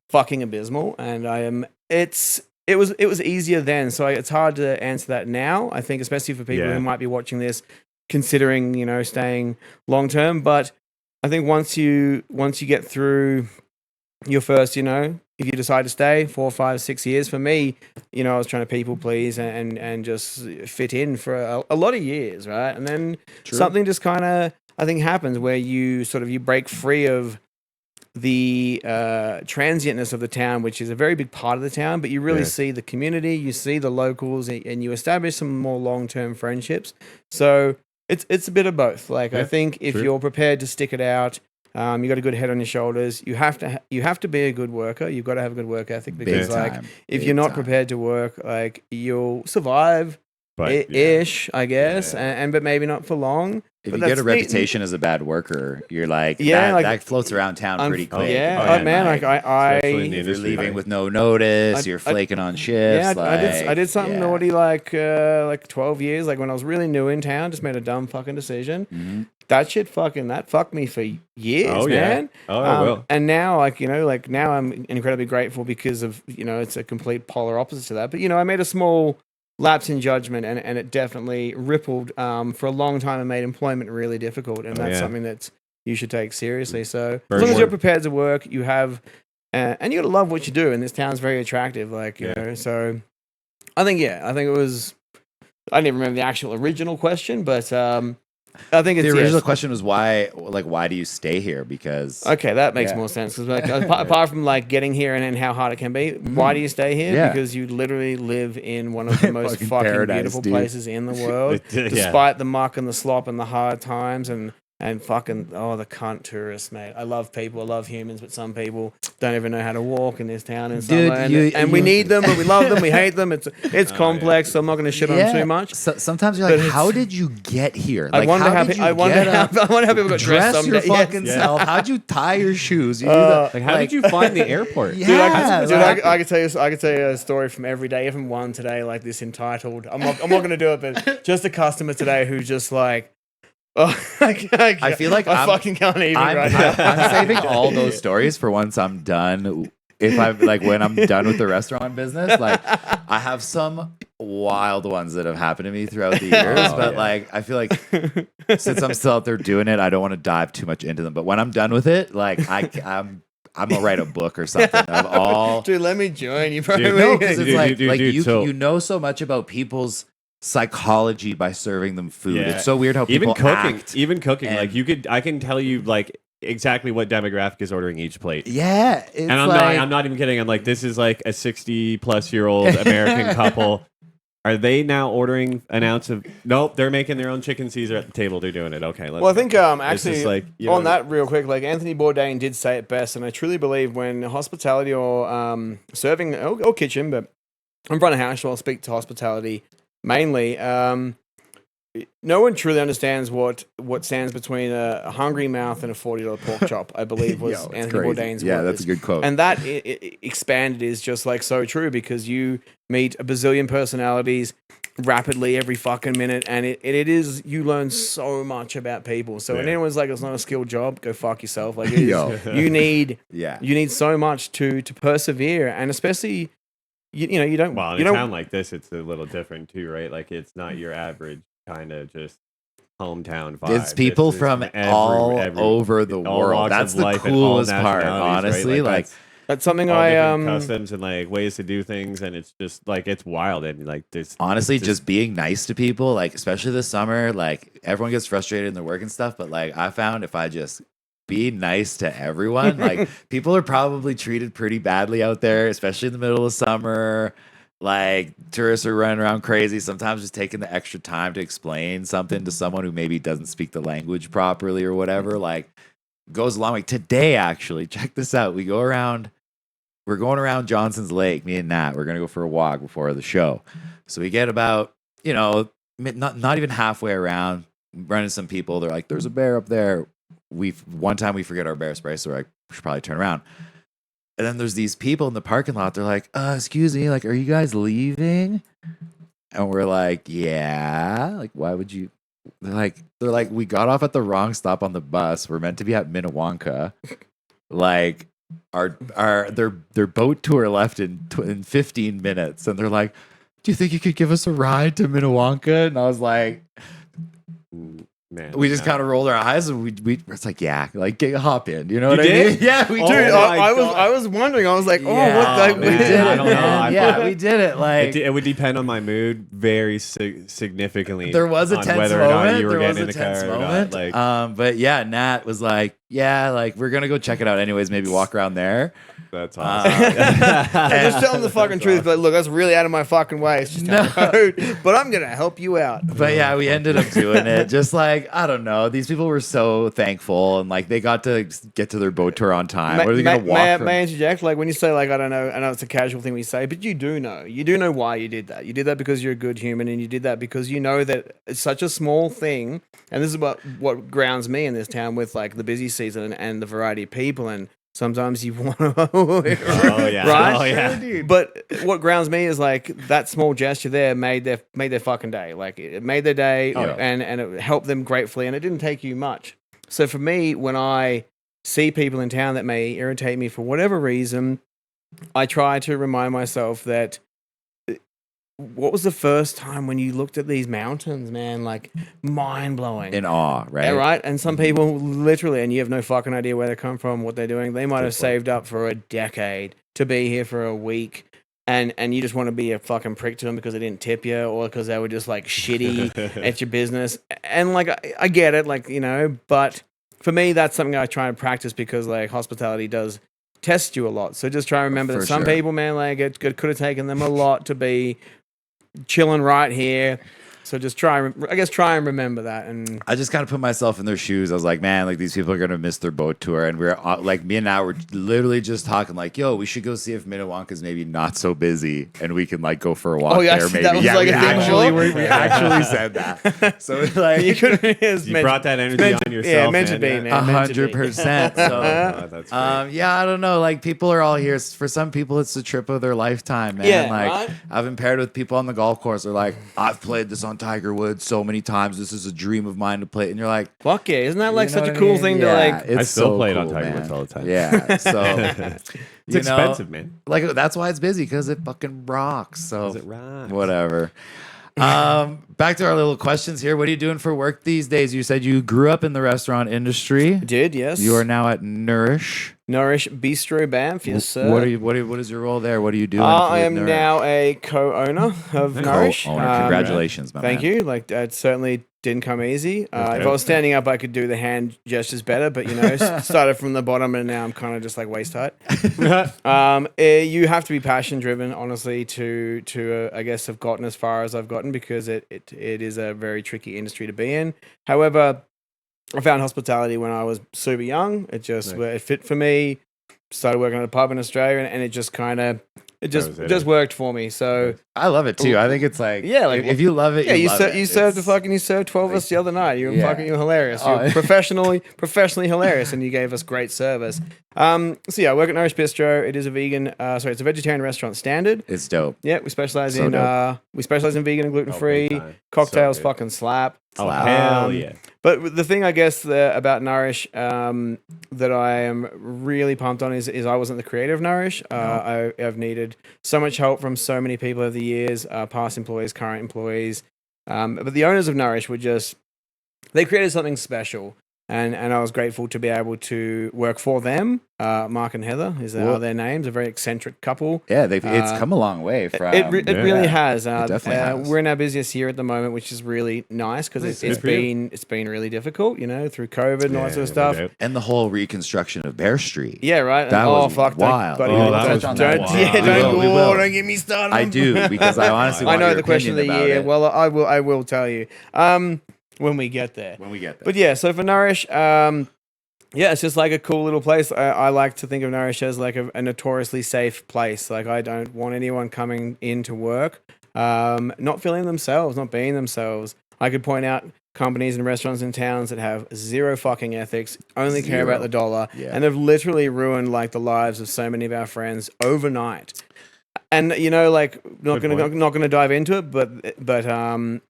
Fucking abysmal, and I am. It was easier then, so it's hard to answer that now. I think, especially for people
Yeah.
who might be watching this, considering staying long term. But I think once you get through your first, if you decide to stay 4, 5, 6 years, for me, I was trying to people please and just fit in for a lot of years, right? And then something just kind of, I think, happens where you break free of the transientness of the town, which is a very big part of the town, but you really
Yeah.
see the community, you see the locals, and you establish some more long-term friendships. So it's a bit of both. Like, I
Yeah,
think if
true.
you're prepared to stick it out, you got a good head on your shoulders. You have to be a good worker. You've got to have a good work ethic because,
Big
like,
time.
if
Big
you're not
time.
prepared to work, like, you'll survive.
But
Ish, I guess,
Yeah.
but maybe not for long.
If
But
you get a
that's neat.
reputation as a bad worker, you're like,
Yeah,
that,
like-
that floats around town pretty quick.
Yeah,
Oh, yeah.
man. Like I
Especially in the
If you're
industry,
leaving
like-
with no notice,
I-
you're flaking on shifts.
Yeah, I did something
yeah.
naughty like 12 years, like when I was really new in town, just made a dumb fucking decision.
Mhm.
That fucked me for years,
Oh, yeah.
man.
Oh, it will.
And now, now I'm incredibly grateful because of, it's a complete polar opposite to that. But, I made a small lapse in judgment and it definitely rippled for a long time and made employment really difficult. And
Oh,
that's
yeah.
something that you should take seriously. So as
Burn
long as
more-
you're prepared to work, you have, and you got to love what you do. And this town's very attractive,
Yeah.
so I think it was, I didn't even remember the actual original question, but I think it's
The original
yes.
question was why do you stay here? Because
Okay, that makes
Yeah.
more sense. 'Cause, like, apart from like getting here and how hard it can be, why do you stay here?
Yeah.
Because you literally live in one of the most
Fucking
fucking
paradise,
beautiful
dude.
places in the world.
Yeah.
Despite the muck and the slop and the hard times and fucking the cunt tourists, mate. I love people, I love humans, but some people don't even know how to walk in this town in
Dude,
summer.
you-
And we
you-
need them, but we love them, we hate them. It's
yeah.
complex, so I'm not going to shit on them too much.
So, sometimes you're like,
But it's-
how did you get here?
I
Like,
wonder how
did you
I wonder
get
how
up,
I wonder how people got dressed
dress your
someday. Yes.
fucking
Yeah.
self? How'd you tie your shoes? You do
Uh,
the-
Like, how did you find the airport?
Yeah.
I could tell you a story from every day, even one today, like this entitled. I'm not going to do it, but just a customer today who's just like, I
feel like
I
I'm-
fucking can't even
I'm,
right now.
I'm saving all those stories for once I'm done. If I'm like when I'm done with the restaurant business, like I have some wild ones that have happened to me throughout the years.
Oh,
but
yeah.
like I feel like since I'm still out there doing it, I don't want to dive too much into them. But when I'm done with it, like I'm gonna write a book or something of all.
Dude, let me join you, probably.
No, because it's
Dude, so-
you know so much about people's psychology by serving them food.
Yeah.
It's so weird how people act.
even cooking,
and-
like I can tell you like exactly what demographic is ordering each plate.
Yeah, it's
And I'm not even kidding. I'm like, this is like a 60-plus-year-old American couple. Are they now ordering an ounce of? Nope, they're making their own chicken Caesar at the table. They're doing it. Okay, let's
Well, I
go.
think
It's just
actually
like, you know,
on that real quick, like Anthony Bourdain did say it best, and I truly believe when hospitality or serving or kitchen, but I'm front of house, so I'll speak to hospitality mainly. No one truly understands what stands between a hungry mouth and a $40 pork chop. I believe was
Yo, it's
Anthony
crazy.
Bourdain's
Yeah,
words.
that's a good quote.
And that expanded is just like so true because you meet a bazillion personalities rapidly every fucking minute, and it is you learn so much about people. So when
Yeah.
anyone's like it's not a skilled job, go fuck yourself. Like it is,
Yo.
you need
yeah.
so much to persevere, and especially you know you don't
well, in
you
a
don't
town like this, it's a little different too, right? Like it's not your average kind of just hometown vibe.
It's people
This is
from all over the
all
world.
walks
That's
of
the
life and all
coolest part,
nationalities, right?
honestly. Like,
that's something
all
I
different customs and like ways to do things, and it's just like it's wild and like this.
honestly,
just-
just being nice to people, like especially this summer, like everyone gets frustrated in their work and stuff. But like I found if I just be nice to everyone, like people are probably treated pretty badly out there, especially in the middle of summer. Like tourists are running around crazy. Sometimes just taking the extra time to explain something to someone who maybe doesn't speak the language properly or whatever, like goes a long way. Today, actually, check this out. We're going around Johnson's Lake, me and Nat. We're gonna go for a walk before the show. So we get about, not even halfway around, running some people. They're like, there's a bear up there. One time we forget our bear spray, so we're like, we should probably turn around. And then there's these people in the parking lot. They're like, excuse me, like, are you guys leaving? And we're like, yeah. Like, why would you? They're like, we got off at the wrong stop on the bus. We're meant to be at Minnewanka. Like, their boat tour left in 15 minutes. And they're like, do you think you could give us a ride to Minnewanka? And I was like,
Man,
we just
no.
kind of rolled our eyes and it's like, yeah, like hop in. You know what
You
I mean?
did?
Yeah, we
Oh
did.
my
I
God.
was wondering. I was like, oh,
Yeah,
what the?
we
man,
did
I
it,
don't know.
man.
I
Yeah,
thought-
we did it. Like,
It would depend on my mood very significantly.
there was a
on
tense
whether or not
moment.
you were
There was
getting in
a
the
tense
car or not.
moment.
Like
But yeah, Nat was like, yeah, like we're gonna go check it out anyways. Maybe walk around there.
that's
Uh,
awesome.
I'm just telling the fucking truth. But look, that's really out of my fucking way. It's just down the road. But I'm gonna help you out.
But yeah, we ended up doing it. Just like, I don't know. These people were so thankful and like they got to get to their boat tour on time. What are they gonna walk from?
May I interject? Like when you say like I don't know, I know it's a casual thing we say, but you do know. You do know why you did that. You did that because you're a good human, and you did that because you know that it's such a small thing. And this is what grounds me in this town with like the busy season and the variety of people. And sometimes you want to,
Oh yeah,
right?
Oh yeah.
But what grounds me is like that small gesture there made their fucking day. Like it made their day,
Oh, yeah.
and it helped them gratefully, and it didn't take you much. So for me, when I see people in town that may irritate me for whatever reason, I try to remind myself that what was the first time when you looked at these mountains, man? Like mind blowing.
In awe, right?
Yeah, right. And some people literally, and you have no fucking idea where they come from, what they're doing. They might have saved up for a decade to be here for a week. And you just want to be a fucking prick to them because they didn't tip you or because they were just like shitty at your business. And like, I get it, like, but for me, that's something I try and practice because like hospitality does test you a lot. So just try and remember
For
that some
sure.
people, man, like it could have taken them a lot to be chilling right here. So just try and remember that. And
I just kind of put myself in their shoes. I was like, man, like these people are gonna miss their boat tour, and we're like, me and Nat were literally just talking, like, yo, we should go see if Minnewanka's maybe not so busy, and we can like go for a walk
Oh, yeah,
there.
that
Maybe,
was
yeah,
like
we
a thing
actually
before?
we actually said that. So like,
you could
You brought that energy on yourself.
Yeah, meant to be,
yeah.
man. meant to be.
100%.
Oh,
So.
God, that's great.
Yeah, I don't know. Like people are all here. For some people, it's the trip of their lifetime, man.
Yeah,
like
right?
I've been paired with people on the golf course. They're like, I've played this on Tiger Woods so many times. This is a dream of mine to play. And you're like,
Fuck yeah. Isn't that like
you know
such a
what I
cool
mean?
thing
Yeah,
to like
It's
I still
so
play it on
cool,
Tiger
man.
Woods all the time.
Yeah, so
It's
you know,
expensive, man.
Like that's why it's busy because it fucking rocks. So
Does it rock?
whatever. Back to our little questions here. What are you doing for work these days? You said you grew up in the restaurant industry.
Did, yes.
You are now at Nourish.
Nourish Bistro Banff, yes, sir.
What is your role there? What are you doing?
I
with
am
Nourish?
now a co-owner of Nourish.
Co-owner. Congratulations, my
thank
man.
you. Like, that certainly didn't come easy. If I was standing up, I could do the hand gestures better, but started from the bottom and now I'm kind of just like waist height. You have to be passion driven, honestly, to I guess have gotten as far as I've gotten, because it is a very tricky industry to be in. However, I found hospitality when I was super young. It just it fit for me. Started working at a pub in Australia, and it just kind of just worked for me. So
I love it too. I think it's like, if you love it,
you
love it.
You served 12 of us the other night. You were hilarious. You were professionally hilarious, and you gave us great service. So yeah, I work at Nourish Bistro. It is a vegan. It's a vegetarian restaurant standard.
It's dope.
Yeah, we specialize
So
in
dope.
vegan and gluten free.
big time.
Cocktails
So good.
fucking slap.
Oh, hell yeah.
But the thing, I guess, about Nourish that I am really pumped on is I wasn't the creator of Nourish. I've needed so much help from so many people over the years, past employees, current employees. But the owners of Nourish they created something special. And I was grateful to be able to work for them. Mark and Heather are their names. A very eccentric couple.
Yeah, it's come a long way. From
It really has.
It definitely has.
We're in our busiest year at the moment, which is really nice because it's been really difficult, through COVID and all that sort of stuff.
And the whole reconstruction of Bear Street.
Yeah, right.
That was
fuck,
wild.
Don't get me started.
I do, because I honestly want
I know
your
the question of the
opinion
year.
about it.
Well, I will tell you when we get there. But yeah, so for Nourish, it's just like a cool little place. I like to think of Nourish as like a notoriously safe place. Like, I don't want anyone coming into work not feeling themselves, not being themselves. I could point out companies and restaurants in towns that have zero fucking ethics, only care about the dollar, and they've literally ruined like the lives of so many of our friends overnight. And not gonna dive into it, but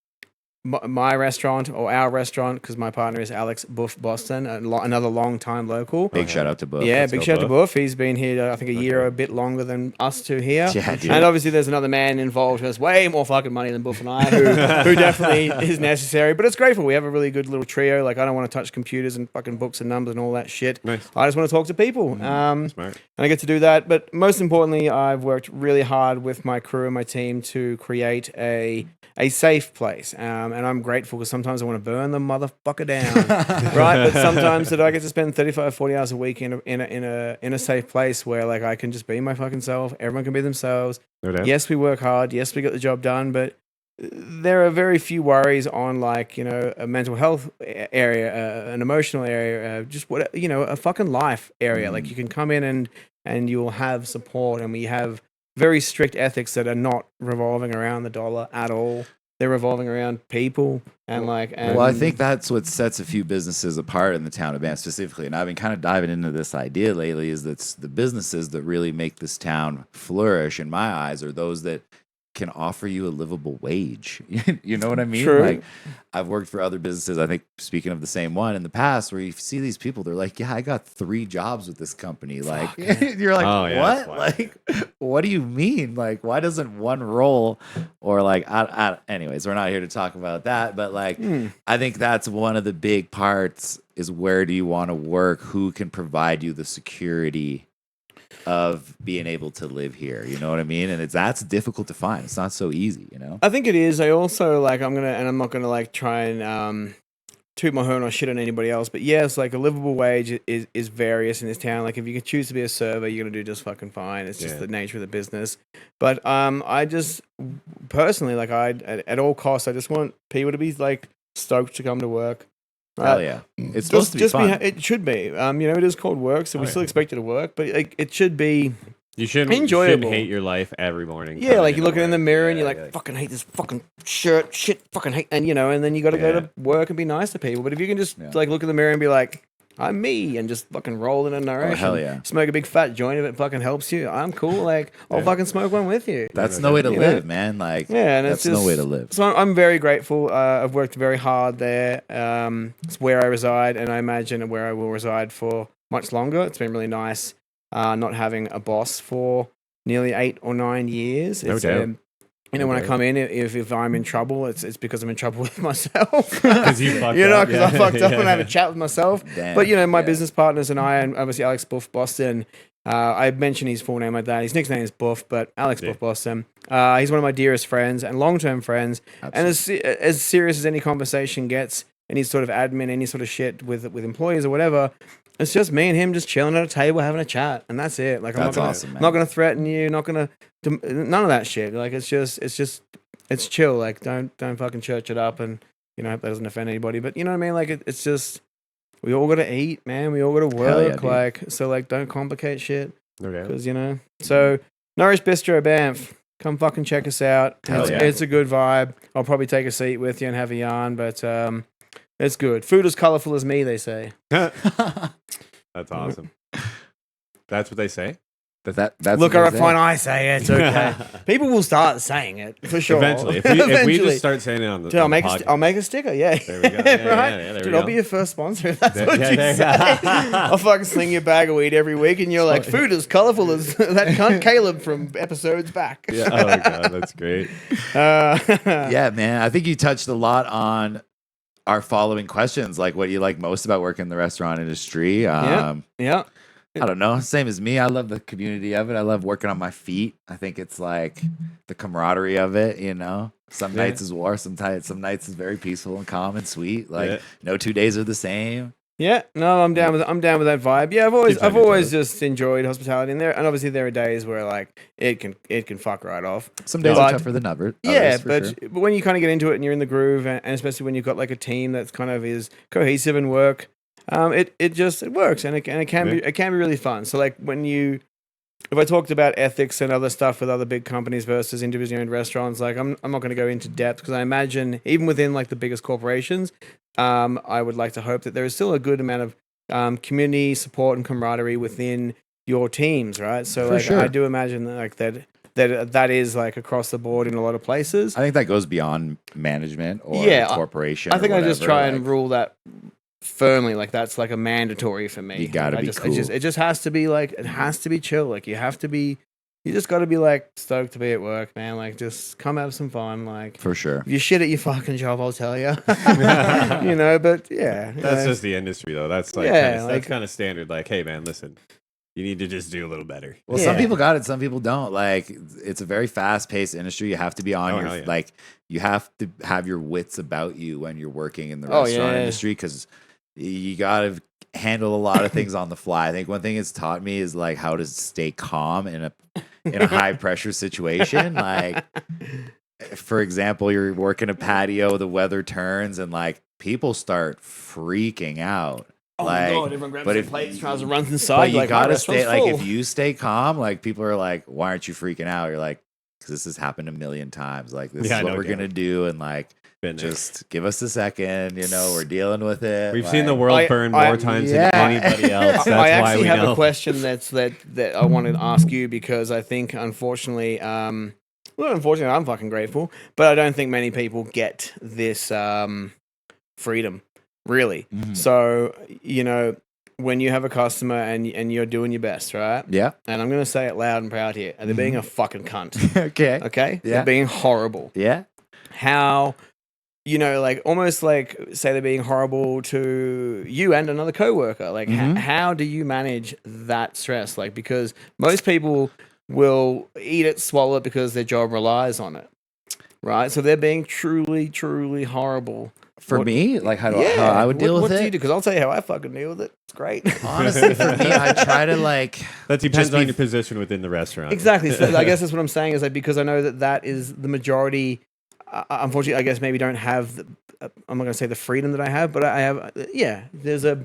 my restaurant, or our restaurant, because my partner is Alex Buff Boston, another long-time local.
Big shout out to Buff.
Yeah,
Let's
big
go,
shout out to
Buff.
Buff. He's been here, I think, a year or a bit longer than us two here.
Yeah, dude.
And obviously there's another man involved who has way more fucking money than Buff and I, who definitely is necessary. But it's grateful. We have a really good little trio. Like, I don't want to touch computers and fucking books and numbers and all that shit.
Nice.
I just want to talk to people.
Smart.
And I get to do that. But most importantly, I've worked really hard with my crew and my team to create a safe place. And I'm grateful, because sometimes I want to burn the motherfucker down, right? But sometimes that I get to spend 35, 40 hours a week in a safe place where, like, I can just be my fucking self. Everyone can be themselves.
No doubt.
Yes, we work hard. Yes, we get the job done. But there are very few worries on, like, a mental health area, an emotional area, just a fucking life area. Like, you can come in and you'll have support, and we have very strict ethics that are not revolving around the dollar at all. They're revolving around people and
Well, I think that's what sets a few businesses apart in the town of Banff specifically. And I've been kind of diving into this idea lately, is that the businesses that really make this town flourish, in my eyes, are those that can offer you a livable wage. You know what I mean?
True.
Like, I've worked for other businesses, I think, speaking of the same one in the past, where you see these people, they're like, yeah, I got 3 jobs with this company. Like, you're like,
Oh, yeah, that's
what?
wild.
Like, what do you mean? Like, why doesn't one role, or like, anyways, we're not here to talk about that, but like, I think that's one of the big parts, is where do you want to work? Who can provide you the security of being able to live here? You know what I mean? And that's difficult to find. It's not so easy,
I think it is. I also, like, I'm not gonna like try and toot my horn or shit on anybody else, but yes, like, a livable wage is various in this town. Like, if you can choose to be a server, you're gonna do just fucking fine. It's just the nature of the business. But I just personally, like, at all costs, I just want people to be like stoked to come to work.
Hell yeah. It's supposed to be fun.
It should be. It is called work, so we still expect you to work, but like, it should be.
You shouldn't
enjoyable.
hate your life every morning.
Yeah, like, you're looking in the mirror and you're
Yeah,
like, fucking hate this fucking shirt, shit, fucking hate, and and then you got to go to work and be nice to people. But if you can just like look in the mirror and be like, I'm me, and just fucking roll in a Nourish,
hell yeah.
smoke a big fat joint if it fucking helps you, I'm cool. Like, I'll fucking smoke one with you.
That's no way to live, man. Like,
and
that's
it's just,
no way to live.
So I'm very grateful. I've worked very hard there. It's where I reside, and I imagine where I will reside for much longer. It's been really nice not having a boss for nearly 8 or 9 years.
No doubt.
You know, when I
Okay.
come in, if I'm in trouble, it's because I'm in trouble with myself.
Because you fucked
You know,
up.
because I fucked up and I had a chat with myself.
Damn.
But, you know, my
Yeah.
business partners and I, and obviously Alex Buff Boston, I mentioned his full name like that. His nickname is Buff, but Alex
Yeah.
Buff Boston. He's one of my dearest friends and long-term friends. And as serious as any conversation gets, any sort of admin, any sort of shit with employees or whatever, it's just me and him just chilling at a table having a chat, and that's it. Like, I'm
That's
not gonna,
awesome, man.
not gonna threaten you, not gonna do none of that shit. Like, it's chill. Like, don't fucking church it up, and you know, I hope that doesn't offend anybody. But you know what I mean? Like, it's just we all gotta eat, man. We all gotta
Hell yeah,
work.
dude.
Like, so like, don't complicate shit,
Okay.
because you know. So Norris Bistro Banff, come fucking check us out.
Hell yeah.
It's a good vibe. I'll probably take a seat with you and have a yarn, but it's good. Food as colorful as me, they say.
That's awesome. That's what they say.
That's
Look,
what
I
they
refine.
say.
I say it. It's okay. People will start saying it for sure.
Eventually, if we just start saying it on the,
Dude, I'll
on the
make
podcast.
I'll make a sticker. Yeah,
There we go. Yeah,
right.
yeah, there
Dude,
we
I'll
go.
be your first sponsor if that's
There-
what
yeah,
you
there-
say. I'll fucking sling you a bag of weed every week, and you're like, food as colorful as that cunt Caleb from episodes back.
Yeah. Oh my god, that's great.
Yeah, man. I think you touched a lot on our following questions, like what you like most about working in the restaurant industry.
Yeah.
I don't know. Same as me. I love the community of it. I love working on my feet. I think it's like the camaraderie of it, you know. Some
Yeah.
nights is war, some nights is very peaceful and calm and sweet. Like
Yeah.
no 2 days are the same.
Yeah, no, I'm down with that vibe. Yeah,
Keeps
I've
on each
always
other.
just enjoyed hospitality, and obviously there are days where like it can fuck right off.
Some days
But-
are tougher than others.
Yeah,
for
but
sure.
but when you kind of get into it and you're in the groove, and especially when you've got like a team that's kind of is cohesive and work, it works, and it can be really fun. So like if I talked about ethics and other stuff with other big companies versus individually owned restaurants, like I'm not going to go into depth because I imagine even within like the biggest corporations, I would like to hope that there is still a good amount of community support and camaraderie within your teams, right? So
For
like
sure.
I do imagine that, like that is like across the board in a lot of places.
I think that goes beyond management or
Yeah,
corporation.
I think
or
I just
whatever,
try and
like-
rule that firmly. Like that's like a mandatory for me.
You gotta
I
be
just,
cool.
It just has to be like it has to be chill. Like you just got to be like stoked to be at work, man. Like just come have some fun. Like
for sure.
if you shit at your fucking job, I'll tell you. You know, but yeah,
That's just the industry, though. That's like,
Yeah,
that's
like-
kind of standard. Like, hey, man, listen, you need to just do a little better.
Well, some
Yeah.
people got it, some people don't. Like it's a very fast-paced industry. You have to be on
Oh,
your
hell yeah.
like you have to have your wits about you when you're working in the
Oh,
restaurant
yeah.
industry cuz you got to handle a lot of things on the fly. I think one thing it's taught me is like how to stay calm in a high pressure situation. Like for example, you're working a patio, the weather turns and like people start freaking out.
Oh
like,
my god, everyone grabs
but
some
if-
plates, tries to run inside.
But you
like, my
gotta
restaurant's
stay like
full.
if you stay calm, like people are like, why aren't you freaking out? You're like, because this has happened a million times. Like this
Yeah,
is what
no
we're
doubt.
gonna do, and like
Been there.
just give us a second. You know, we're dealing with it.
We've seen the
like-
world
I-
burn
I-
more times
Yeah.
than anybody else. That's
I
why
actually
we
have
know.
a question that I wanted to ask you because I think unfortunately, well, not unfortunately, I'm fucking grateful, but I don't think many people get this freedom, really.
Mhm.
So you know, when you have a customer and you're doing your best, right?
Yeah.
And I'm gonna say it loud and proud here, and they're being a fucking cunt.
Okay.
Okay,
Yeah.
they're being horrible.
Yeah.
How, you know, like almost like say they're being horrible to you and another coworker. Like,
Mhm.
how do you manage that stress? Like, because most people will eat it, swallow it because their job relies on it, right? So they're being truly, truly horrible.
For
What-
me, like how I would deal
what
with
do
it.
you do? Because I'll tell you how I fucking deal with it. It's great.
Honestly, for me, I try to like.
That depends
Just be-
on your position within the restaurant.
Exactly. So I guess that's what I'm saying is like because I know that is the majority. Unfortunately, I guess maybe don't have. I'm not going to say the freedom that I have, but I have. Yeah, there's a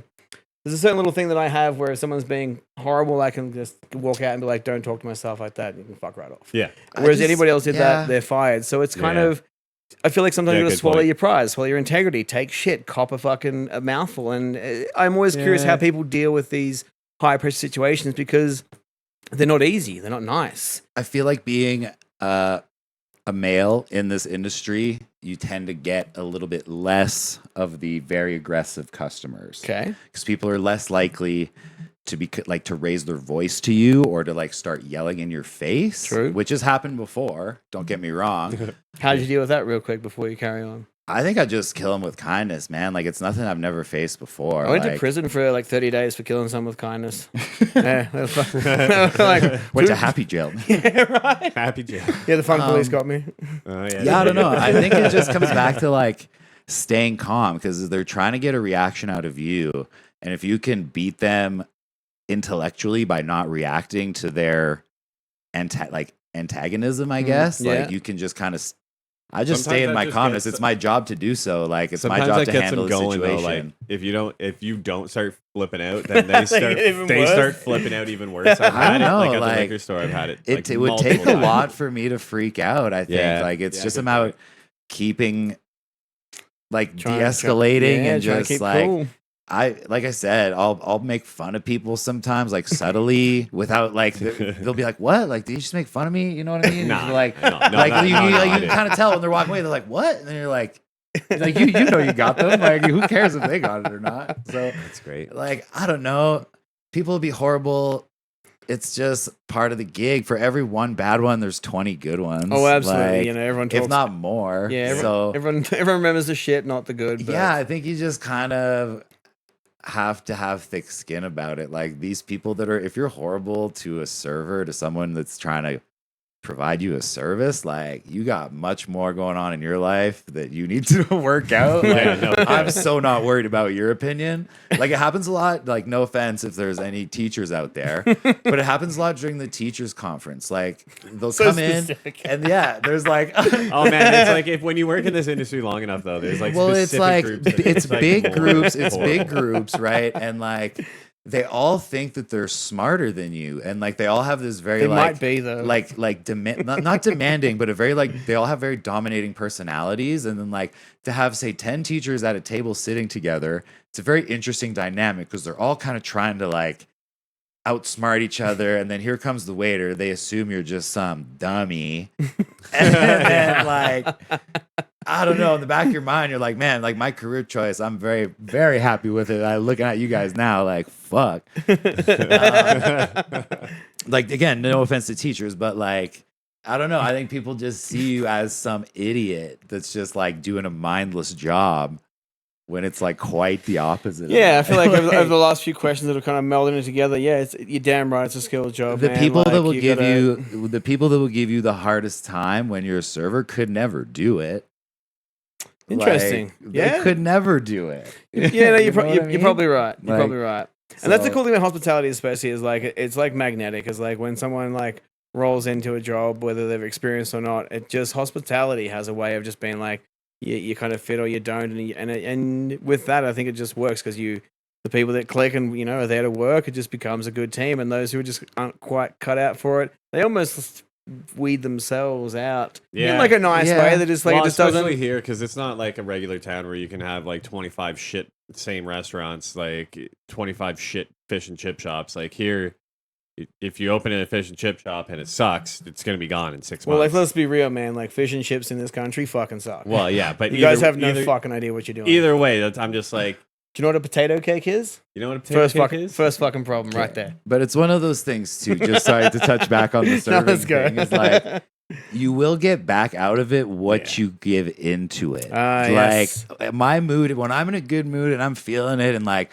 certain little thing that I have where if someone's being horrible, I can just walk out and be like, "Don't talk to myself like that." You can fuck right off.
Yeah.
Whereas
just-
anybody else did
yeah.
that, they're fired. So it's kind
Yeah.
of. I feel like sometimes
Yeah,
you got to
good
swallow
point.
your pride, swallow your integrity, take shit, cop a fucking a mouthful. And I'm always curious
Yeah.
how people deal with these high pressure situations because they're not easy, they're not nice.
I feel like being a male in this industry, you tend to get a little bit less of the very aggressive customers.
Okay.
Because people are less likely to be like to raise their voice to you or to like start yelling in your face.
True.
Which has happened before. Don't get me wrong.
How'd you deal with that real quick before you carry on?
I think I just kill them with kindness, man. Like it's nothing I've never faced before.
I went to
Like,
prison for like 30 days for killing someone with kindness. Yeah, that was fun. Like,
went to happy jail.
yeah, right.
Happy jail.
Yeah, the fun police got me.
Yeah, I don't know. I think it just comes back to like staying calm because they're trying to get a reaction out of you. And if you can beat them intellectually by not reacting to their antagonism, I guess,
yeah.
like you can just kind of. I just
Sometimes
stay in
that
my
just
calmness.
gets-
It's my job to do so. Like it's
Sometimes
my job
that
to
gets
handle
them
the
going though.
situation.
Like if you don't start flipping out, then they start
get even
they
worse.
start flipping out even worse. I've had
don't know,
it like at
like,
the liquor store. I've had it.
It,
like,
it would take
multiple
a
times.
lot for me to freak out. I think
Yeah.
like it's
Yeah,
just
good
about
point.
keeping like
Trying-
de-escalating
yeah,
and
trying to
just
keep
like
cool.
like I said, I'll make fun of people sometimes, like subtly, without like they'll be like, "What? Like, did you just make fun of me?" You know what I mean?
Nah,
like,
no,
like
no,
you,
no, no, I
you
didn't.
kind of tell when they're walking away. They're like, "What?" And then you're like you know you got them. Like, who cares if they got it or not? So
That's great.
like I don't know. People will be horrible. It's just part of the gig. For every one bad one, there's 20 good ones.
Oh, absolutely.
Like,
You know, everyone talks.
if not more.
yeah,
So
everyone remembers the shit, not the good. But
yeah, I think you just kind of have to have thick skin about it. Like these people that are, if you're horrible to a server, to someone that's trying to provide you a service, like you got much more going on in your life that you need to work out. Like,
Yeah, no kidding.
I'm so not worried about your opinion. Like it happens a lot. Like no offense if there's any teachers out there, but it happens a lot during the teachers conference. Like they'll
So
come in
specific.
and yeah, there's like
Oh man, it's like if when you work in this industry long enough though, there's like
well, it's
specific
like
groups that
it's
like
big
more
groups. It's
horrible.
big groups, right? And like they all think that they're smarter than you, and like they all have this very
They
like
might be, though.
like demand not demanding, but a very like they all have very dominating personalities, and then like to have say 10 teachers at a table sitting together, it's a very interesting dynamic because they're all kind of trying to like outsmart each other, and then here comes the waiter. They assume you're just some dummy, and then like I don't know, in the back of your mind, you're like, man, like my career choice, I'm very, very happy with it. I'm looking at you guys now, like, fuck. Like, again, no offense to teachers, but like, I don't know. I think people just see you as some idiot that's just like doing a mindless job when it's like quite the opposite. of
Yeah, I
that.
feel like over
Like,
the last few questions that have kind of melded it together, yeah, you're damn right. It's a skilled job.
the
man.
people that
Like,
will give
gotta-
the people that will give you the hardest time when you're a server could never do it.
Interesting.
Like,
Yeah.
they could never do it.
Yeah, no,
You know what I
you're
mean?
probably right. You're
Like,
probably right. And that's the
so-
cool thing about hospitality, especially, is like it's like magnetic. Is like when someone like rolls into a job, whether they've experienced or not, it just hospitality has a way of just being like you kind of fit or you don't, and with that, I think it just works because the people that click and are there to work, it just becomes a good team, and those who just aren't quite cut out for it, they almost weed themselves out in
Yeah.
like a nice
Yeah.
way that just like
Well,
it just
especially
doesn't.
here because it's not like a regular town where you can have like 25 shit same restaurants, like 25 shit fish and chip shops. Like here, if you open a fish and chip shop and it sucks, it's gonna be gone in 6
Well, like
months.
let's be real, man. Like fish and chips in this country fucking suck.
Well, yeah, but
you guys
either-
have no
either,
fucking idea what you're doing.
Either way, I'm just like,
Do you know what a potato cake is?
you know what a potato
First
cake
fucking
is?
first fucking problem right there.
But it's one of those things too. Just sorry to touch back on the
No,
serving
let's go.
thing. It's like you will get back out of it what you give into it.
Ah,
like
yes.
my mood when I'm in a good mood and I'm feeling it and like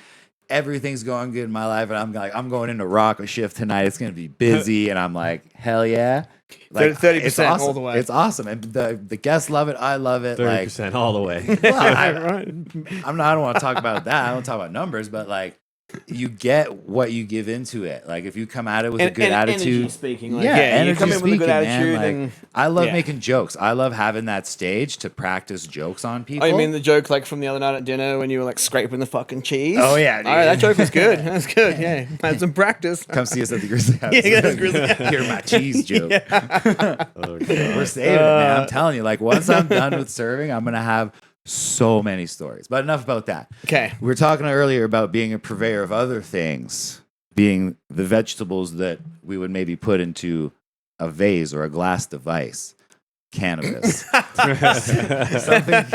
everything's going good in my life and I'm going into rock a shift tonight. It's gonna be busy and I'm like hell yeah. Like
30%
it's awesome.
all the way.
It's awesome and the guests love it. I love it.
30% all the way.
Like well,
Right.
I don't want to talk about that. I don't talk about numbers, but like you get what you give into it. Like if you come at it with a good attitude.
Energy speaking, like,
Yeah,
you
energy
come in with a good
speaking, man,
attitude,
like,
and
I love
Yeah.
making jokes. I love having that stage to practice jokes on people.
oh, you mean the joke like from the other night at dinner when you were like scraping the fucking cheese?
Oh, yeah, dude.
all right, that joke was good. That's good. Yeah, had some practice.
Come see us at the Grizzly House.
Yeah, get us Grizzly House.
Hear my cheese joke.
Oh, God.
We're saving it, man. I'm telling you. Like once I'm done with serving, I'm gonna have so many stories. But enough about that.
Okay.
We were talking earlier about being a purveyor of other things, being the vegetables that we would maybe put into a vase or a glass device. Cannabis. Something.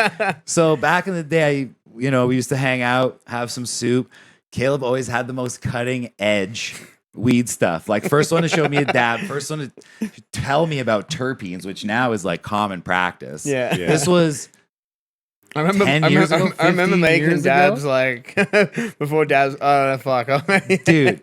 So back in the day, we used to hang out, have some soup. Caleb always had the most cutting edge weed stuff. Like first one to show me a dab, first one to tell me about terpenes, which now is like common practice.
Yeah.
This was
I remember,
10 years ago,
I remember
15
making
years
dabs
ago?
like before dabs. Oh, no, fuck.
Dude,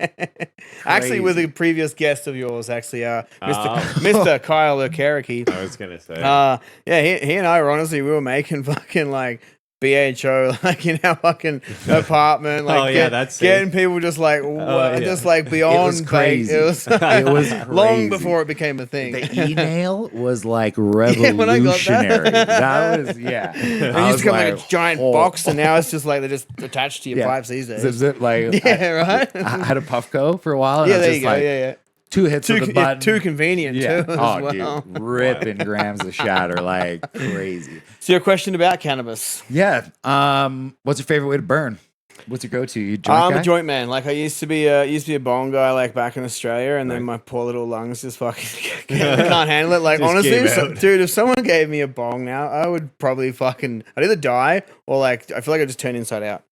Actually, with
crazy.
a previous guest of yours, actually, Mr.
Oh.
Mr. Kyle Okereke.
I was gonna say.
Yeah, he and I were honestly, we were making fucking like BHO like in our fucking apartment. Like
Oh, yeah, that's sick.
getting people just like
yeah.
just like beyond
was crazy.
It was,
It was
long
crazy.
before it became a thing.
The e-nail was like
when I got that.
revolutionary. that was, yeah.
And
I
you
was
just got like a giant
oh.
box, and now it's just like they're just attached to your
Yeah.
pipes these days.
Zip, zip, like,
Yeah, right.
I had a Puffco for a while. And
Yeah,
I was
there
just
you go.
like,
Yeah.
2 hits
Too,
of the button.
too convenient
Yeah.
too. As
Oh,
well.
dude, ripping grams of shatter like crazy.
So your question about cannabis?
Yeah. What's your favorite way to burn? What's your go-to? You joint
I'm
guy?
a joint man. Like I used to be a bong guy like back in Australia, and then my poor little lungs just fucking can't handle it. Like
Just
honestly,
gave
so,
out.
dude, if someone gave me a bong now, I would probably fucking I'd either die or like I feel like I'd just turn inside out.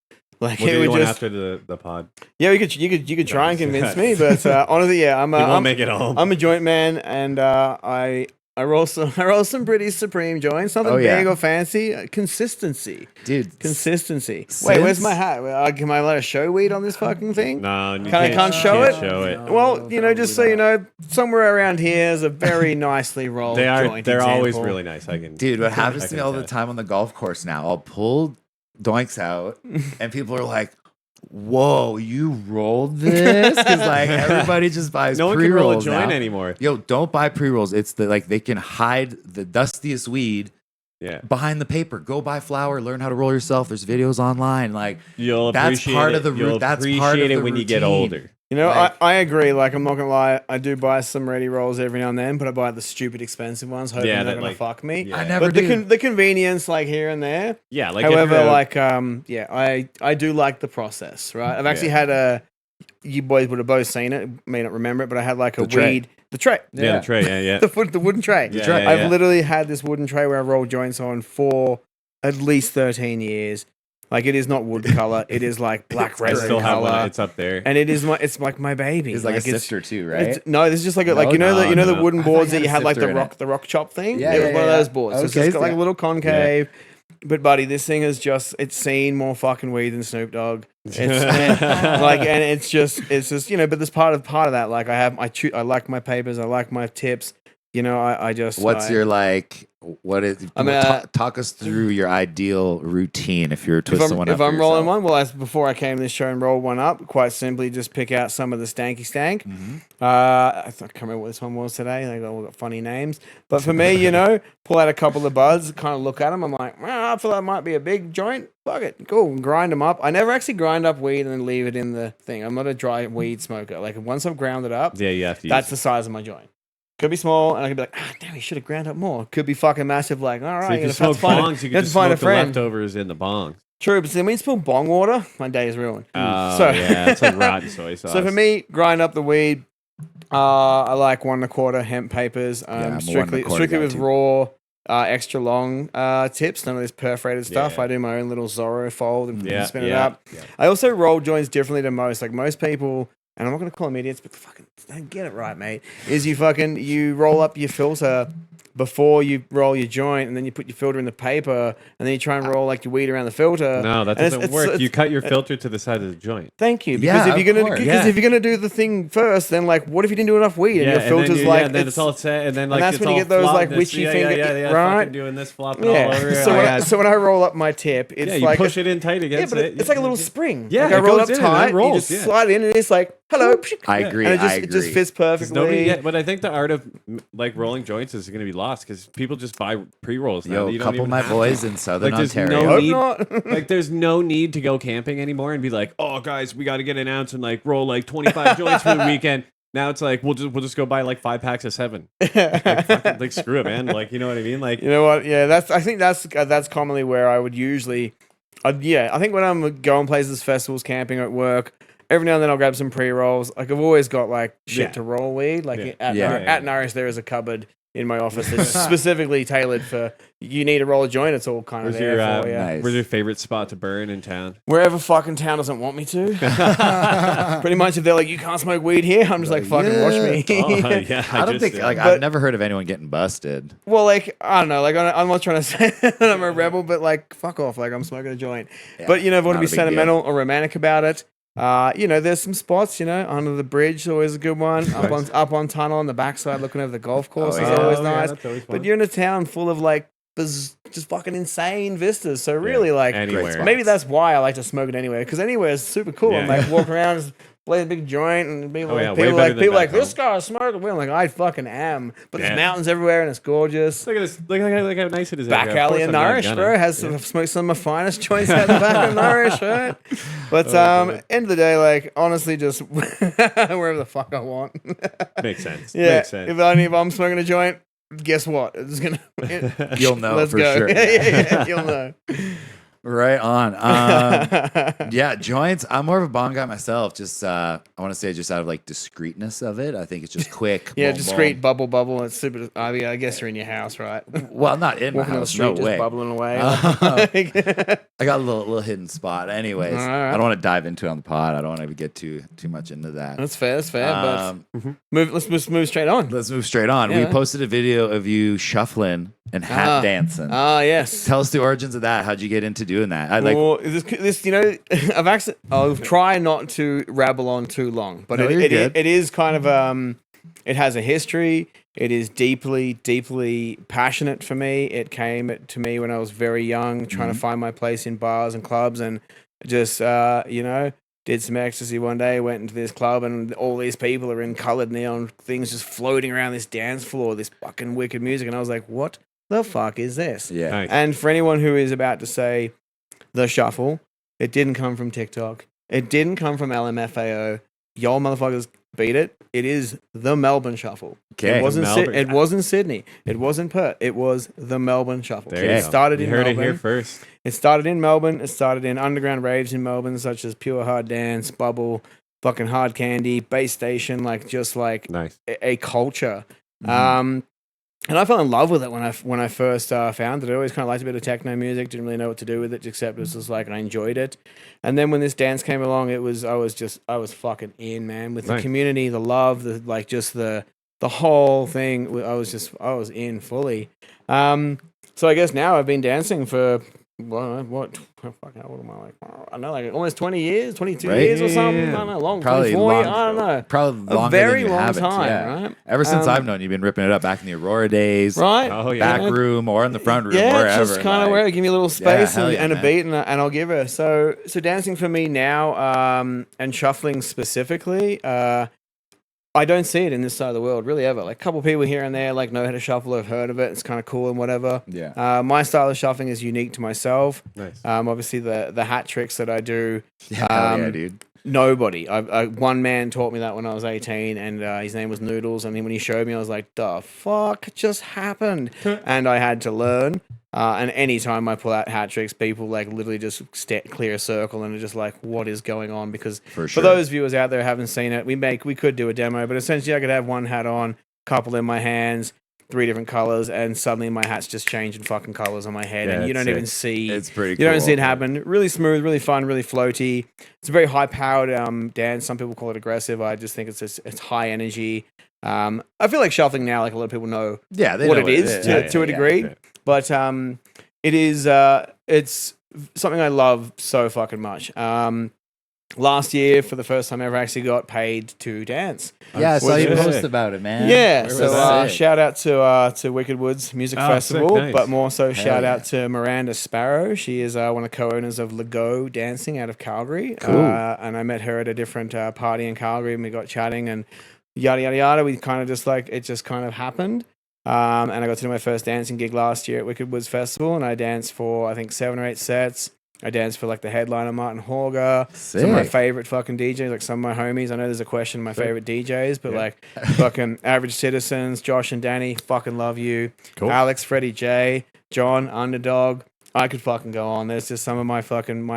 Like
We'll
it
do
would
one
just
after the pod.
yeah, you could try and convince me, but honestly, yeah,
We won't make it home.
I'm a joint man, and I roll some pretty supreme joints. Nothing
Oh, yeah.
big or fancy. Consistency.
Dude.
Consistency. Wait, where's my hat? Can I let a show weed on this fucking thing?
No, you
Can't show it?
Show it.
Well, just so you know, somewhere around here is a very nicely rolled joint.
They're always
example.
really nice. I can.
Dude, what
I
happens to
can
me all the
attest.
time on the golf course now? I'll pull doinks out, and people are like, "Whoa, you rolled this?" Because like everybody just buys
No one can roll a
pre-rolls
joint
now.
anymore.
Yo, don't buy pre-rolls. It's the like they can hide the dustiest weed
Yeah,
behind the paper. Go buy flour, learn how to roll yourself. There's videos online. Like
you'll
That's
appreciate
part
it.
of the
You'll
that's
appreciate
part of
it
the
when you get
routine.
older.
Like-
I agree. Like, I'm not gonna lie, I do buy some ready rolls every now and then, but I buy the stupid expensive ones, hoping
Yeah,
they're
that,
gonna
like-
fuck me.
yeah.
I never
But
do.
the convenience, like here and there.
Yeah, like if
However,
you're-
like I do like the process, right? I've actually had you boys would have both seen it, may not remember it, but I had like a
The tray.
weed, the tray,
yeah, the tray, yeah.
the wooden tray.
Yeah,
tray.
yeah,
I've
yeah.
literally had this wooden tray where I roll joints on for at least 13 years. Like it is not wood color, it is like black
I
resin
still have
color,
one. It's up there.
and it's like my baby.
It's like a
it's-
sifter too, right?
no, this is just like a, like
No?
you know
No,
the
no.
wooden
I thought
boards
you
that you
had a
had like
sifter in
the rock chop thing.
Yeah,
it was
yeah,
one of
yeah.
those boards. So it's
Okay,
just got like a
yeah.
little concave. But buddy, this thing is just it's seen more fucking weed than Snoop Dogg. It's like and it's just but there's part of that. Like I like my papers, I like my tips. I just
What's your like? What is?
I mean,
talk us through your ideal routine if you're
if
twisting one up.
if
for
I'm rolling
yourself.
one, well, as before I came to this show and rolled one up, quite simply just pick out some of the stanky stank.
Mhm.
I can't remember what this one was today. They all got funny names. But for me, pull out a couple of buds, kind of look at them. I'm like, I feel that might be a big joint. Fuck it. Cool. Grind them up. I never actually grind up weed and then leave it in the thing. I'm not a dry weed smoker. Like once I've ground it up,
Yeah, you have to.
that's the size of my joint. Could be small, and I could be like, damn, you should have ground up more. Could be fucking massive, like, all right,
So if
you're
you
gonna have
smoke
to find
bongs, you
you
can
have
just
to find
smoke
a
the
friend.
leftovers in the bongs.
True, but then when you spill bong water, my day is ruined.
Oh,
So-
yeah, it's like rotten soy sauce.
So for me, grind up the weed. I like 1 1/4 hemp papers.
I'm a
Strictly
1 1/4 guy
with
too.
raw, extra long tips. None of this perforated stuff.
Yeah.
I do my own little Zorro fold and
Yeah,
spin it
yeah,
up.
yeah.
I also roll joints differently than most. Like most people, and I'm not going to call them idiots, but fucking don't get it right, mate. Is you roll up your filter before you roll your joint, and then you put your filter in the paper, and then you try and roll like your weed around the filter.
No, that
And
doesn't work. You cut your filter to the side of the joint.
Thank you.
Yeah,
Because
of course.
if you're gonna do the thing first, then like, what if you didn't do enough weed and your filter's
then,
like,
and then it's all set, and then like
that's
it's
when you
all
get those, like,
flopped.
witchy
yeah,
finger-
yeah,
right?
fucking doing this, flopping all
yeah.
over.
So,
Oh,
when
yeah.
so when I roll up my tip, it's
Yeah, you
like
push it in tight
yeah,
against
but
it.
it's like a little spring.
Yeah,
like I
it
roll
goes
up
in and it
tight, you
rolls,
just
yeah.
slide in, and it's like, hello.
I agree.
And
I
it
agree.
just fits
'Cause
perfectly.
nobody, but I think the art of like rolling joints is going to be lost because people just buy pre rolls now.
Yo,
You
a
don't
couple of
even
my
have to.
boys in Southern
Like, there's
Ontario.
no
Hope
need-
not.
Like, there's no need to go camping anymore and be like, oh, guys, we got to get an ounce and like roll like 25 joints for the weekend. Now it's like we'll just go buy like 5 packs of 7. Like, fucking, like screw it, man. Like, you know what I mean? Like,
You know what? Yeah, I think that's commonly where I would usually. I think when I'm going places, festivals, camping, at work, every now and then I'll grab some pre rolls. Like I've always got like shit
Yeah.
to roll weed. Like
Yeah.
at
Yeah.
at Norris, there is a cupboard in my office that's specifically tailored for you need to roll a joint. It's all kind of
Where's
there
your
for you.
Nice.
where's your favorite spot to burn in town?
Wherever fucking town doesn't want me to. Pretty much, if they're like, you can't smoke weed here, I'm just like, fucking watch me.
Oh, yeah,
I don't
just
think
did.
like
But-
I've never heard of anyone getting busted.
Well, like, I don't know. Like, I'm not trying to say that I'm a rebel, but like, fuck off. Like, I'm smoking a joint.
Yeah,
But, you know, if I want
not
to be
a big deal.
sentimental or romantic about it, you know, there's some spots, you know, under the bridge, always a good one. Up on tunnel on the backside, looking over the golf course is
yeah.
always
Oh,
nice.
that's always
But
fun.
you're in a town full of like just fucking insane vistas. So really, like,
Anywhere.
spots.
maybe that's why I like to smoke it anywhere, because anywhere is super cool.
Yeah.
I'm like walking around, just play a big joint, and people
Oh, yeah,
like,
way
people
better
like,
than
people
back
like this
home.
guy's smoking weed. I'm like, I fucking am. But
Yeah.
there's mountains everywhere, and it's gorgeous.
Look at this. Look how nice it is. out
Back
here. Of
alley
course
in
I'm not
Nourish,
gonna.
bro. Has smoked some of my finest joints out the back of Nourish, right? But end of the day, like honestly, just wherever the fuck I want.
Makes sense.
Yeah.
Makes sense.
If I'm smoking a joint, guess what? It's gonna.
You'll know
Let's
for
go.
sure.
yeah, you'll know.
Right on. Yeah, joints. I'm more of a bong guy myself. Just I want to say just out of like discreetness of it. I think it's just quick.
Yeah,
boom,
discreet
boom.
bubble. It's super. I mean, I guess you're in your house, right?
Well, not in my
Walking down the
house.
street,
No
just
way.
bubbling away.
I got a little hidden spot. Anyways,
Alright.
I don't want to dive into it on the pod. I don't want to get too much into that.
That's fair. That's fair.
Um,
But let's move straight on.
let's move straight on. We
Yeah.
posted a video of you shuffling and hat dancing.
Ah, yes.
Tell us the origins of that. How'd you get into doing that? I like.
Well, this, you know, I'll try not to rabble on too long, but
No, you're good.
it is kind of it has a history. It is deeply, deeply passionate for me. It came to me when I was very young, trying to find my place in bars and clubs, and just you know, did some ecstasy one day. Went into this club, and all these people are in colored neon things just floating around this dance floor. This fucking wicked music, and I was like, what the fuck is this?
Yeah.
Nice.
And for anyone who is about to say the shuffle, it didn't come from TikTok. It didn't come from LMFAO. Y'all motherfuckers beat it. It is the Melbourne Shuffle.
Okay.
It wasn't
Melbourne.
It wasn't Sydney. It wasn't Perth. It was the Melbourne Shuffle.
There
Okay.
you
It
go.
started
You
in
heard
Melbourne.
it here first.
It started in Melbourne. It started in underground raves in Melbourne, such as Pure Hard Dance, Bubble, fucking Hard Candy, Base Station, like just like
Nice.
a culture.
Mhm.
And I fell in love with it when I first found it. I always kind of liked a bit of techno music. Didn't really know what to do with it, except it was just like I enjoyed it. And then when this dance came along, I was fucking in, man, with the
Nice.
community, the love, the like, just the whole thing. I was in fully. So I guess now I've been dancing for what fuck, how old am I? Like, I don't know, like almost 20 years, 22
Right?
years or something.
Yeah.
I don't know, long,
Probably
24
long.
years, I don't know.
Probably
A
longer
very
than you
long
have it,
time,
yeah.
right?
Ever since I've known you've been ripping it up back in the Aurora days,
Right?
Oh yeah.
back room or in the front room,
Yeah,
wherever.
just kind of
like-
where give me a little space
hell
and,
yeah,
and a
man.
beat, and I'll give her. So dancing for me now, and shuffling specifically, I don't see it in this side of the world really ever. Like a couple people here and there like know how to shuffle, have heard of it. It's kind of cool and whatever.
Yeah.
My style of shuffling is unique to myself.
Nice.
Obviously the hat tricks that I do.
Yeah, hell yeah,
Um,
dude.
Nobody. One man taught me that when I was 18, and his name was Noodles. And when he showed me, I was like, "The fuck just happened?" And I had to learn. And anytime I pull out hat tricks, people like literally just clear a circle and are just like, "What is going on?" Because
For
for
sure.
those viewers out there who haven't seen it, we could do a demo, but essentially I could have one hat on, couple in my hands, 3 different colors, and suddenly my hat's just changing fucking colors on my head,
Yeah,
and you
it's
don't even
sick.
see.
It's pretty
You
cool.
don't see it happen. Really smooth, really fun, really floaty. It's a very high-powered dance. Some people call it aggressive. I just think it's high energy. I feel like shuffling now, like a lot of people know
Yeah, they
what
know
it is to a degree,
yeah.
but it is it's something I love so fucking much. Last year, for the first time ever, I actually got paid to dance.
Yeah, I saw you
Sick.
post about it, man.
Yeah,
Where
so
was that?
shout out to Wicked Woods Music
Oh,
Festival,
sick, nice.
but more so shout
yeah.
out to Miranda Sparrow. She is one of the co-owners of Lego Dancing out of Calgary.
Cool.
And I met her at a different party in Calgary, and we got chatting and yada yada yada. We kind of just like it just kind of happened. And I got to do my first dancing gig last year at Wicked Woods Festival, and I danced for I think 7 or 8 sets. I danced for like the headliner Martin Horger, some of my
Sick.
favorite fucking DJs, like some of my homies. I know there's a question of my favorite DJs, but
Yeah.
like fucking Average Citizens, Josh and Danny, fucking love you.
Cool.
Alex, Freddie J, John, Underdog. I could fucking go on. There's just some of my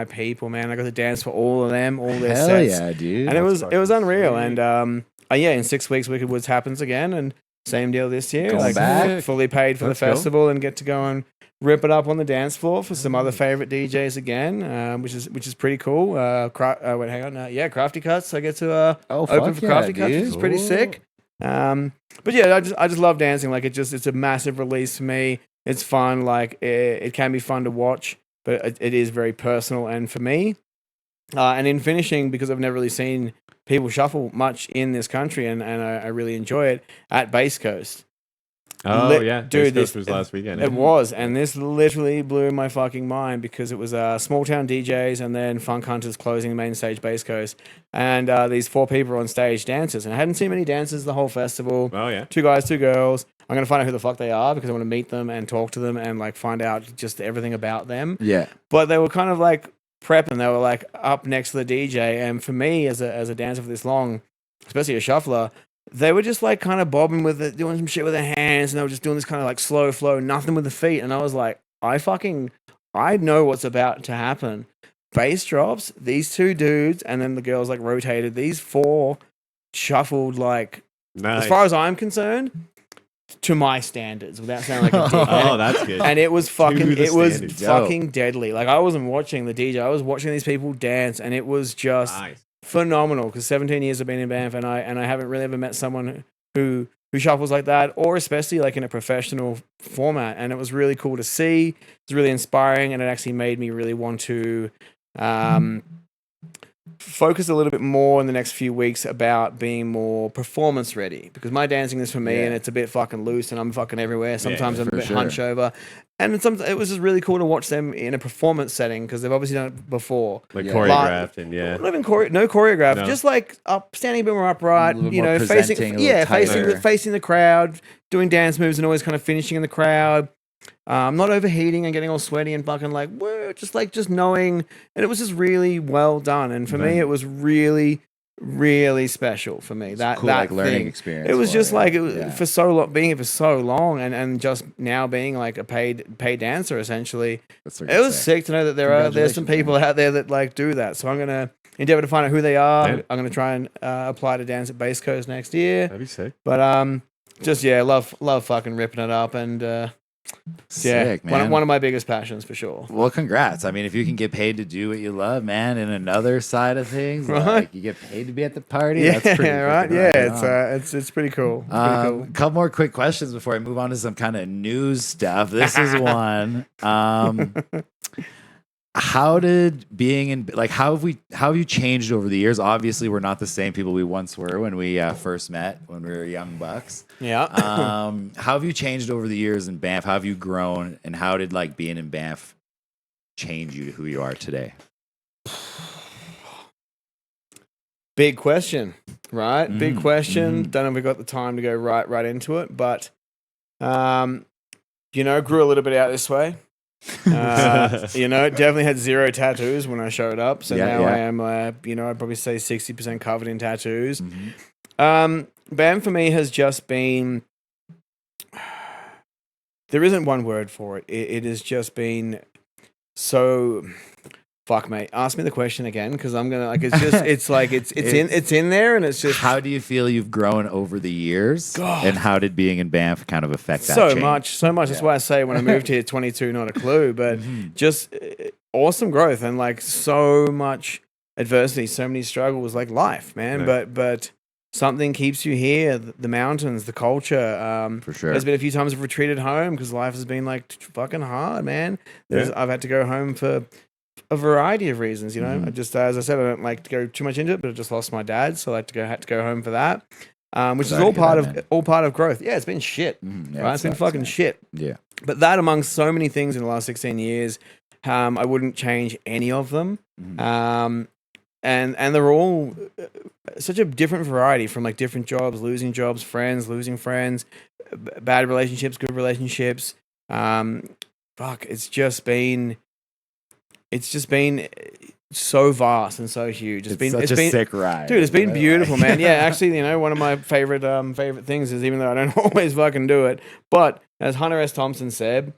people, man. I got to dance for all of them, all their
Hell
sets.
yeah, dude.
And it was
fucking
unreal.
sweet.
And yeah, in 6 weeks, Wicked Woods happens again, and same deal this year.
Going
like
back?
fully paid for
Let's
the
go.
festival and get to go and rip it up on the dance floor for some other favorite DJs again, which is pretty cool. Wait, hang on. Yeah, Crafty Cuts. I get to open for Crafty Cuts, which is pretty sick. But yeah, I just love dancing. Like it's a massive release for me. It's fun. Like it can be fun to watch, but it is very personal. And for me, and in finishing, because I've never really seen people shuffle much in this country, and I really enjoy it at Bass Coast.
Oh yeah,
dude,
this was last weekend.
It was, and this literally blew my fucking mind because it was Small Town DJs and then Funk Hunters closing the main stage, Bass Coast, and these 4 people on stage, dancers, and I hadn't seen many dancers the whole festival.
Oh yeah,
2 guys, 2 girls. I'm gonna find out who the fuck they are because I want to meet them and talk to them and like find out just everything about them.
Yeah.
But they were kind of like prepping. They were like up next to the DJ, and for me as a dancer for this long, especially a shuffler, they were just like kind of bobbing with it, doing some shit with their hands, and they were just doing this kind of like slow flow, nothing with the feet. And I was like, I know what's about to happen. Bass drops, these 2 dudes, and then the girls like rotated. These 4 shuffled like,
nice.
as far as I'm concerned, to my standards, without sounding like a dick.
Oh, that's good.
And it was fucking,
the
it was
standards.
fucking deadly. Like I wasn't watching the DJ, I was watching these people dance, and it was just
Nice.
phenomenal. Because 17 years I've been in Banff, and I haven't really ever met someone who shuffles like that, or especially like in a professional format. And it was really cool to see. It was really inspiring, and it actually made me really want to focus a little bit more in the next few weeks about being more performance ready, because my dancing is for me, and it's a bit fucking loose, and I'm fucking everywhere. Sometimes I'm a
for
bit
sure.
hunch over, and it was just really cool to watch them in a performance setting because they've obviously done it before.
Like
Yeah.
choreographed and yeah.
Not even no choreograph,
No.
just like standing a bit more upright,
A little
you
more
know,
presenting, a little tighter.
facing the crowd, doing dance moves, and always kind of finishing in the crowd. Not overheating and getting all sweaty and fucking like, whoa, just knowing. And it was just really well done. And for me, it was really, really special for me. That
cool,
that
like learning
thing.
experience.
It was
for
just
you.
like it was
Yeah.
for so long, being here for so long, and just now being like a paid dancer essentially.
That's
It was sick to know that there's some
Congratulations,
people out there that like do that. So I'm gonna endeavor to find out who they are.
Yeah.
I'm gonna try and apply to dance at Bass Coast next year.
That'd be sick.
But just love fucking ripping it up, and
Sick, man.
one of my biggest passions for sure.
Well, congrats. I mean, if you can get paid to do what you love, man, and another side of things,
Right.
like you get paid to be at the party.
Yeah,
That's pretty
right.
freaking
Yeah,
on.
it's pretty cool. It's pretty cool.
Couple more quick questions before I move on to some kind of news stuff. This is one. How did being in how have you changed over the years? Obviously, we're not the same people we once were when we first met when we were young bucks.
Yeah.
How have you changed over the years in Banff? How have you grown, and how did like being in Banff change you to who you are today?
Big question, right? Big question.
mhm.
Don't know if we got the time to go right into it, but grew a little bit out this way. Definitely had 0 tattoos when I showed up. So
Yeah,
now
yeah.
I am, I'd probably say 60% covered in tattoos.
Mhm.
BAM for me has just been, there isn't one word for it. It has just been so, fuck mate. Ask me the question again, because I'm gonna like. It's just. It's like it's in there, and it's just
How do you feel you've grown over the years,
God.
and how did being in Banff kind of affect that?
so
change?
much. That's why I say when I moved here, 22, not a clue, but just awesome growth and like so much adversity, so many struggles, like life, man.
Right.
But something keeps you here. The mountains, the culture.
For sure.
There's been a few times I've retreated home because life has been like fucking hard, man.
Yeah.
I've had to go home for a variety of reasons, I just, as I said, I don't like to go too much into it, but I just lost my dad, so I had to go home for that, which is
Sorry
all
to hear
part
that,
of all part of growth. Yeah, it's been shit,
Yeah,
right?
it
It's been
sucks,
fucking
man.
shit.
Yeah.
But that amongst so many things in the last 16 years, I wouldn't change any of them.
Mhm.
And they're all such a different variety from like different jobs, losing jobs, friends, losing friends, bad relationships, good relationships. It's just been so vast and so huge.
It's such a sick ride,
dude. It's been
by the
beautiful,
way.
man. Yeah, actually, one of my favorite things is, even though I don't always fucking do it, but as Hunter S. Thompson said,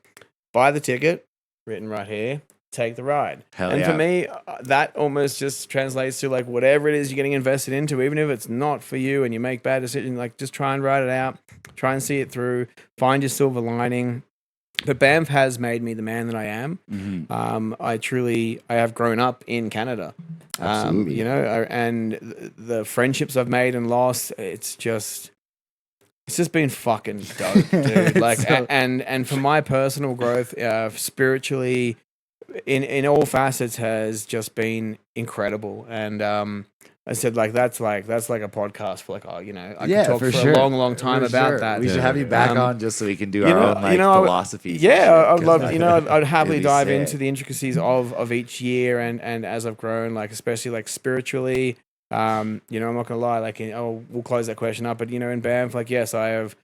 buy the ticket, written right here, take the ride.
Hell
and
yeah.
for me, that almost just translates to like whatever it is you're getting invested into, even if it's not for you and you make bad decisions, like just try and ride it out, try and see it through, find your silver lining. But Banff has made me the man that I am. I have grown up in Canada.
Absolutely.
You know, and the friendships I've made and lost, it's just been fucking dope, dude. Like, and for my personal growth, spiritually, in all facets, has just been incredible. And I said, that's like a podcast for I could talk for a long time about that.
We should have you back on just so we can do our own philosophies.
Yeah, I'd love. I'd happily
It'd be
dive
sick.
into the intricacies of each year and as I've grown, especially spiritually. I'm not gonna lie. We'll close that question up. But in Banff, yes, I've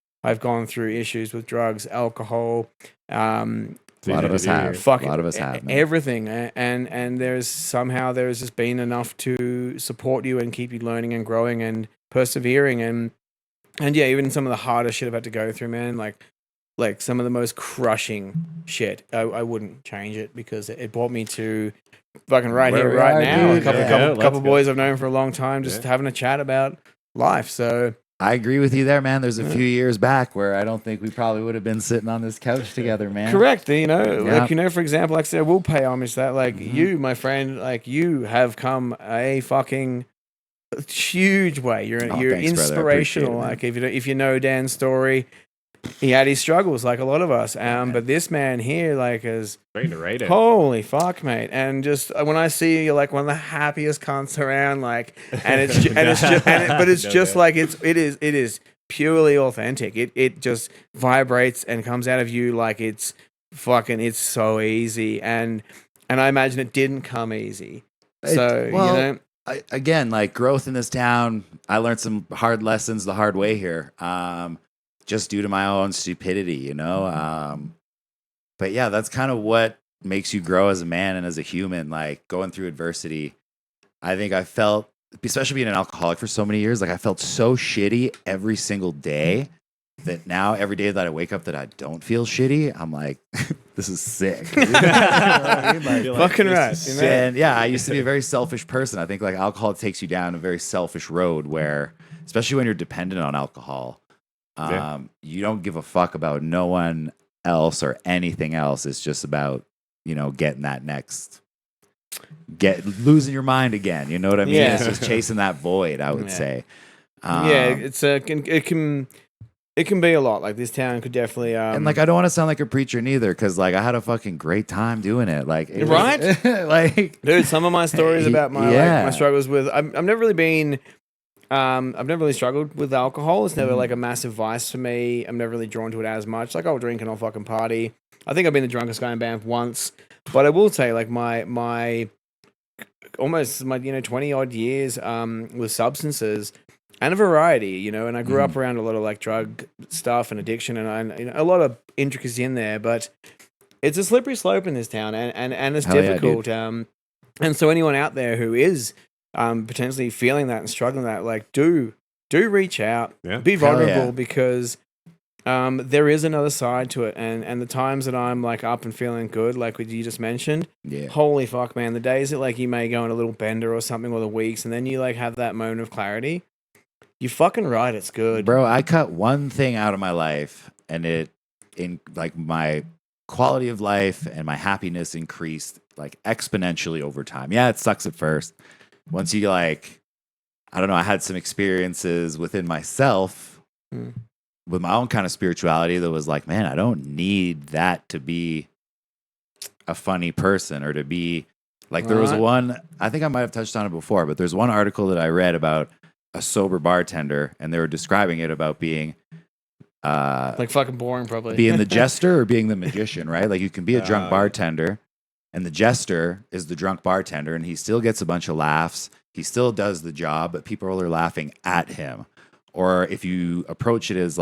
gone through issues with drugs, alcohol.
A lot of us have.
Fucking
a lot of us have. Man.
everything, and there's just been enough to support you and keep you learning and growing and persevering and yeah, even some of the hardest shit I've had to go through, man. Like some of the most crushing shit. I wouldn't change it because it brought me to fucking right
Where
here,
we
right
are,
now.
dude.
A couple boys I've known for a long time, just having a chat about life. So.
I agree with you there, man. There's a few years back where I don't think we probably would have been sitting on this couch together, man.
Correct. For example, like I said, I will pay homage to that. You, my friend, you have come a fucking huge way. You're
Thanks, brother. I
inspirational.
appreciate it,
If you know Dan's story, he had his struggles like a lot of us. But this man here, is
Ready to rate it.
holy fuck, mate. And just when I see you, you're one of the happiest cunts around. It is purely authentic. It just vibrates and comes out of you it's so easy. And I imagine it didn't come easy.
Again, growth in this town, I learned some hard lessons the hard way here. Just due to my own stupidity, But yeah, that's kind of what makes you grow as a man and as a human, going through adversity. I think I felt, especially being an alcoholic for so many years, I felt so shitty every single day that now every day that I wake up that I don't feel shitty, I'm like, this is sick. You know what I mean?
Fucking right.
And yeah, I used to be a very selfish person. I think alcohol takes you down a very selfish road where, especially when you're dependent on alcohol, you don't give a fuck about no one else or anything else. It's just about, getting that next, losing your mind again. You know what I mean?
Yeah.
It's just chasing that void, I would say.
It can be a lot. This town could definitely
and I don't want to sound like a preacher neither, because I had a fucking great time doing it.
Right? Dude, some of my stories about my struggles with I've never really been I've never really struggled with alcohol. It's never a massive vice for me. I'm never really drawn to it as much. I'll drink and I'll fucking party. I think I've been the drunkest guy in Banff once, but I will say my almost 20 odd years with substances and a variety, and I grew up around a lot of drug stuff and addiction and a lot of intricacy in there, but it's a slippery slope in this town and it's difficult. And so anyone out there who is potentially feeling that and struggling with that, do reach out, be vulnerable, because there is another side to it. And the times that I'm up and feeling good, like what you just mentioned, holy fuck, man, the days that you may go on a little bender or something, or the weeks, and then you have that moment of clarity, you fucking right, it's good.
Bro, I cut one thing out of my life and it in my quality of life and my happiness increased exponentially over time. Yeah, it sucks at first. Once you I don't know, I had some experiences within myself with my own kind of spirituality that was man, I don't need that to be a funny person or to be there was one, I think I might have touched on it before, but there's one article that I read about a sober bartender, and they were describing it about being
fucking boring, probably
being the jester or being the magician, right? You can be a drunk bartender, and the jester is the drunk bartender, and he still gets a bunch of laughs. He still does the job, but people are laughing at him. Or if you approach it as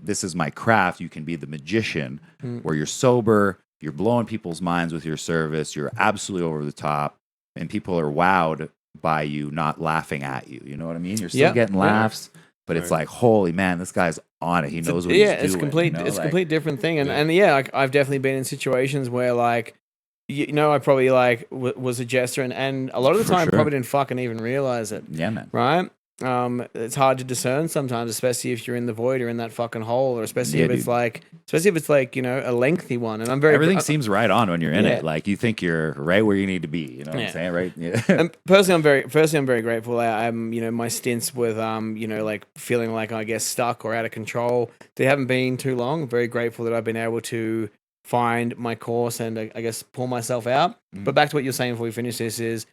this is my craft, you can be the magician, where you're sober, you're blowing people's minds with your service, you're absolutely over the top, and people are wowed by you not laughing at you. You know what I mean? You're still getting laughs, but it's holy man, this guy's on it. He knows what he's doing.
It's complete. It's a complete different thing. And I've definitely been in situations where you know, I probably like was a jester, and a lot of the
For
time
sure.
probably didn't fucking even realize it.
Yeah, man.
Right? It's hard to discern sometimes, especially if you're in the void or in that fucking hole, or especially
Yeah,
if it's
dude.
like, you know, a lengthy one. And I'm very
Everything seems right on when you're in
Yeah.
it. Like you think you're right where you need to be. You know what
Yeah.
I'm saying, right? Yeah.
And personally, I'm very grateful. I'm, you know, my stints with, you know, like feeling like I guess stuck or out of control, they haven't been too long. I'm very grateful that I've been able to find my course and I guess pull myself out.
Mm.
But back to what you're saying before we finish this is,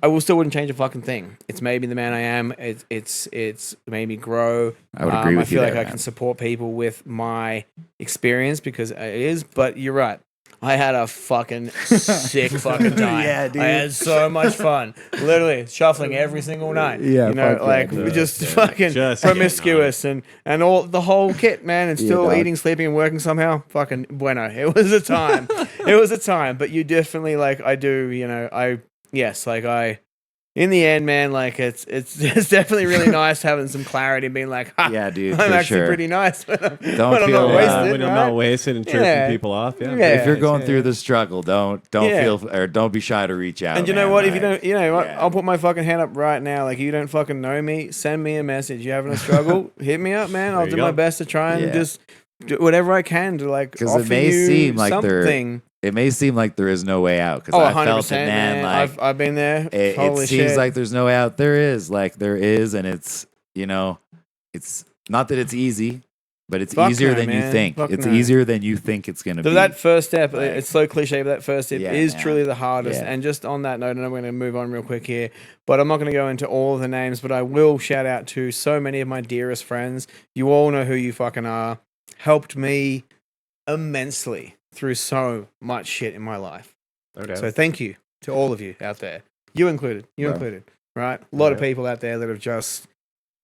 I still wouldn't change a fucking thing. It's made me the man I am. It's made me grow.
I would agree with
I feel
you
like
there,
I
man.
can support people with my experience because it is. But you're right. I had a fucking sick fucking time.
Yeah, dude.
I had so much fun. Literally shuffling every single night.
Yeah,
you know,
fuck yeah,
like
dude.
we just
Just
fucking
getting
promiscuous and all the whole kit, man, and
Yeah,
still
dog.
eating, sleeping, and working somehow. Fucking bueno. It was a time. It was a time. But you definitely like I do. You know, in the end, man, like it's definitely really nice having some clarity and being like, ha,
Yeah, dude,
I'm
for
actually
sure.
pretty nice, but I'm
Don't
not
feel,
wasted,
when I'm
right?
not wasted and tripping
Yeah.
people off. Yeah.
Yeah.
If you're going
yeah.
through the struggle, don't
Yeah.
feel or don't be shy to reach out.
And you know
man.
what? If
Like,
you don't, you know what?
yeah.
I'll put my fucking hand up right now. Like, you don't fucking know me, send me a message. You having a struggle? Hit me up, man. I'll
There you
do my
go.
best to try and
Yeah.
just do whatever I can to like
'Cause it
offer
may
you
seem like
something.
it may seem like there is no way out because
Oh,
I
100%,
felt it, man. Like
I've been there.
it
Holy
seems
shit.
like there's no way out. There is, and it's it's not that it's easy, but it's
Fuck
easier
no,
than you
man.
think.
Fuck
It's
no.
easier than you think it's gonna be.
That first step,
Like-
it's so cliche, but that first step
Yeah,
is
man.
truly the hardest.
Yeah.
And just on that note, and I'm going to move on real quick here, but I'm not going to go into all of the names, but I will shout out to so many of my dearest friends. You all know who you fucking are. Helped me immensely through so much shit in my life.
Okay.
So thank you to all of you out there. You included.
Right.
Right? A lot of
Yeah.
people out there that have just,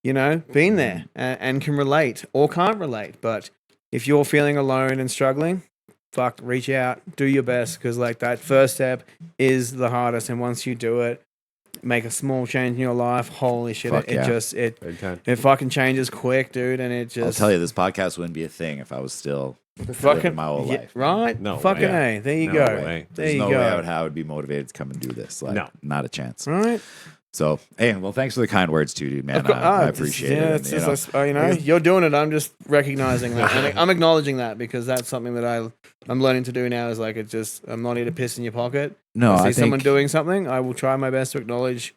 you know, been there and can relate or can't relate. But if you're feeling alone and struggling, fuck, reach out, do your best because like that first step is the hardest. And once you do it, make a small change in your life. Holy shit!
Fuck
It
yeah.
just
Big time.
it fucking changes quick, dude. And it just
I'll tell you, this podcast wouldn't be a thing if I was still
fucking
living my whole
yeah,
life.
right.
No
fucking
way.
A. There you
No
go.
way.
There
There's
you
no
go.
way I would be motivated to come and do this. Like,
No.
not a chance.
Right.
So, hey, well, thanks for the kind words too, dude, man.
Of course-
I
it's-
appreciate
yeah,
it.
It's
and,
just, you know, you're doing it. I'm just recognizing that. And I'm acknowledging that because that's something that I'm learning to do now. Is like it's just I'm not here to piss in your pocket.
no,
I see
I
someone
think
doing something. I will try my best to acknowledge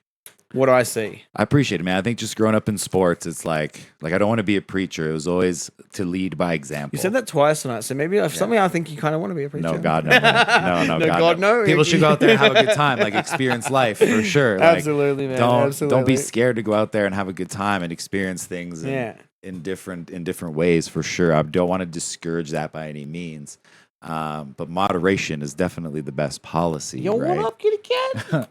what I see.
I appreciate it, man. I think just growing up in sports, it's like I don't want to be a preacher. It was always to lead by example.
You said that twice tonight, so maybe something I think you kind of want to be a preacher.
No, God, no, man. no,
No,
God,
God,
no.
no.
People should go out there and have a good time, like experience life for sure. Like,
Absolutely, man.
don't
Absolutely.
be scared to go out there and have a good time and experience things
Yeah.
in different ways for sure. I don't want to discourage that by any means. But moderation is definitely the best policy.
Yo,
right?
what up, kitty cat?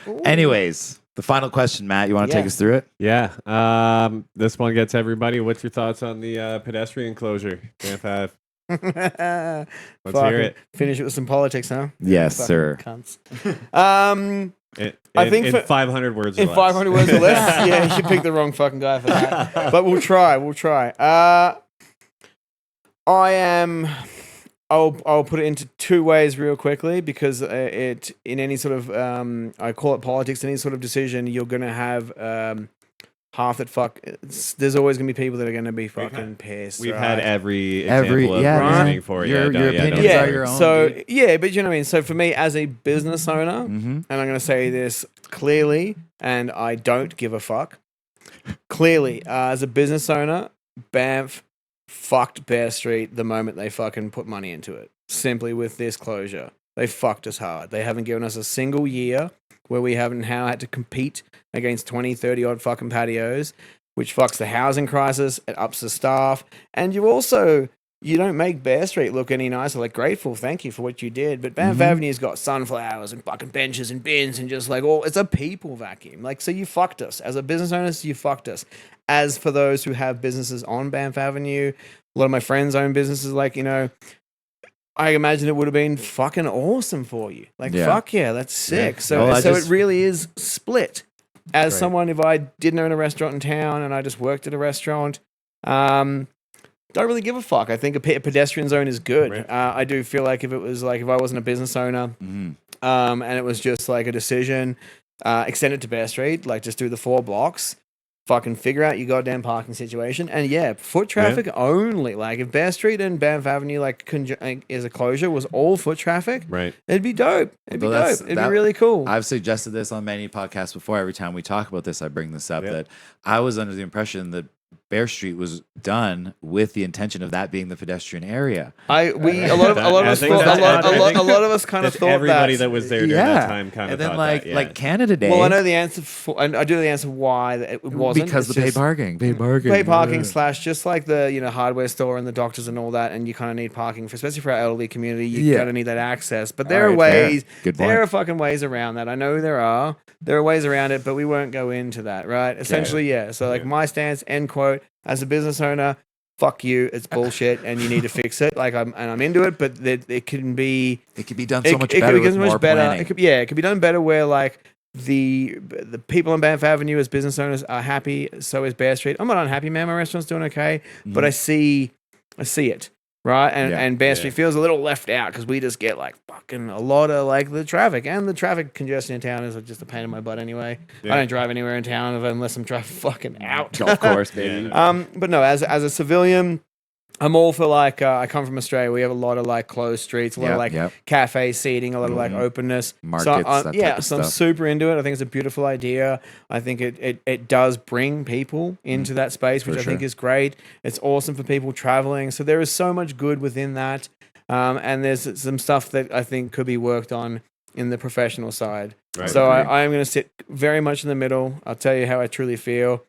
Ooh.
Anyways, the final question, Matt. You want to take
Yeah.
us through it?
Yeah. This one gets everybody. What's your thoughts on the pedestrian closure? Banff Ave.
Let's
hear it.
Finish it with some politics, huh?
Yes,
Fucking
sir.
Cunts.
I
think
in
for-
500 words. Or
In
less.
500 words or less, yeah, you should pick the wrong fucking guy for that. But we'll try. I'll put it into two ways real quickly because it in any sort of I call it politics. Any sort of decision, you're gonna have half that fuck. There's always gonna be people that are gonna be fucking pissed.
We've
right?
had every
Every-
example of
yeah,
reasoning
man.
for
Your-
it.
your opinions
don't
are
worry.
your own,
So
dude.
yeah, but you know what I mean. So for me as a business owner,
Mm-hmm.
and I'm going to say this clearly, and I don't give a fuck. Clearly, as a business owner, Banff fucked Bear Street the moment they fucking put money into it. Simply with this closure. They fucked us hard. They haven't given us a single year where we haven't now had to compete against 20, 30 odd fucking patios, which fucks the housing crisis. It ups the staff. And you don't make Bear Street look any nicer. Like, grateful, thank you for what you did. But Banff Avenue's got sunflowers and fucking benches and bins and just like, it's a people vacuum. Like, so you fucked us. As a business owner, you fucked us. As for those who have businesses on Banff Avenue, a lot of my friends own businesses, like, you know, I imagine it would have been fucking awesome for you. Like,
Yeah.
fuck yeah, that's sick.
Yeah.
So,
Well, I
so
just-
it really is split. As
Right.
someone, if I didn't own a restaurant in town and I just worked at a restaurant, don't really give a fuck. I think a pedestrian zone is good.
Right.
I do feel like if it was like if I wasn't a business owner,
Mhm.
and it was just like a decision, extend it to Bear Street, like just do the 4 blocks, fucking figure out your goddamn parking situation, and yeah, foot traffic only. Like if Bear Street and Banff Avenue is a closure was all foot traffic,
Right.
it'd be dope. It'd be
Well, that's-
dope. It'd
that-
be really cool.
I've suggested this on many podcasts before. Every time we talk about this, I bring this up
Yep.
that I was under the impression that Bear Street was done with the intention of that being the pedestrian area.
A lot of
I
us
think
thought,
that-
a lot of us kind of
That's
thought
everybody
that.
that was there during that time kind
and
of
then
thought
like
that, yeah.
like Canada Day.
Well, I know the answer for, and I do know the answer why that it wasn't
because
It's
the paid
just
parking, paid parking,
Pay parking
yeah.
/ just like the hardware store and the doctors and all that, and you kind of need parking for, especially for our elderly community. You
Yeah.
kind of need that access. But there are
Alright, fair.
ways.
Good
There
point.
are fucking ways around that. I know there are. There are ways around it, but we won't go into that. Right? Essentially, yeah. So like
Yeah.
my stance. End quote. As a business owner, fuck you. It's bullshit, and you need to fix it. Like I'm into it, but it can be.
It could be done so much
It
better
could be
with
so much
more
better.
planning.
It could be done better where like the people on Banff Avenue as business owners are happy. So is Bear Street. I'm not unhappy, man. My restaurant's doing okay, but I see it. Right, and
Yeah.
and Bear Street feels a little left out because we just get like fucking a lot of like the traffic, and the traffic congestion in town is just a pain in my butt anyway.
Yeah.
I don't drive anywhere in town unless I'm driving fucking out.
Golf course, baby.
Yeah.
But no, as a civilian, I'm all for like I come from Australia. We have a lot of like closed streets, a lot of like cafe seating, a lot of like openness.
Markets,
so,
that type
yeah,
of
so I'm
stuff.
super into it. I think it's a beautiful idea. I think it does bring people into that space, which
For
I think
sure.
is great. It's awesome for people traveling. So there is so much good within that, and there's some stuff that I think could be worked on in the professional side.
Right.
So
Agreed.
I am going to sit very much in the middle. I'll tell you how I truly feel.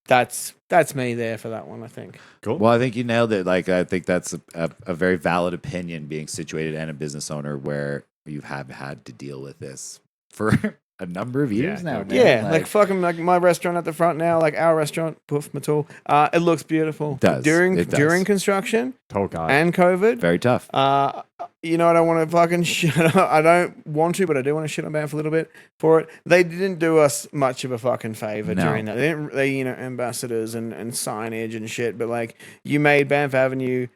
That's me there for that one, I think.
Cool.
Well, I think you nailed it. Like, I think that's a very valid opinion, being situated and a business owner where you have had to deal with this for a number of years
Yeah,
now.
no
man.
Yeah, like fucking like my restaurant at the front now, like our restaurant, Poof Matul. It looks beautiful.
It does.
During
It does.
during construction
Oh God.
and COVID.
very tough.
You know, I don't want to fucking shit. I don't want to, but I do want to shit on Banff a little bit for it. They didn't do us much of a fucking favor
No.
during that. They didn't. They ambassadors and signage and shit. But like, you made Banff Avenue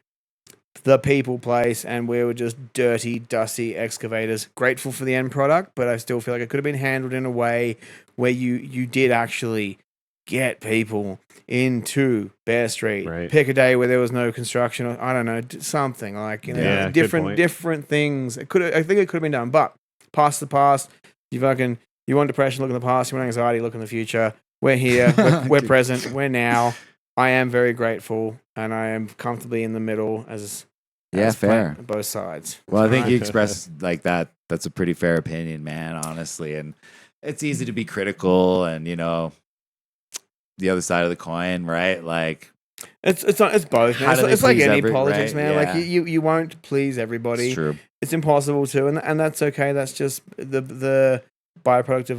the people place, and we were just dirty, dusty excavators. Grateful for the end product, but I still feel like it could have been handled in a way where you did actually get people into Bear Street.
Right.
Pick a day where there was no construction, or I don't know, something like
Yeah, good point.
different things. I think it could have been done, but past the past. You want depression, look in the past. You want anxiety, look in the future. We're here. We're present. We're now. I am very grateful, and I am comfortably in the middle as
fair.
both sides.
Well, I think you expressed like that. That's a pretty fair opinion, man, honestly. And it's easy to be critical and, the other side of the coin, right? Like,
It's both.
How
Man.
do they
It's like
please
any
every-
politics,
right?
man.
Yeah.
Like you won't please everybody.
it's true.
It's impossible to, and that's okay. That's just the byproduct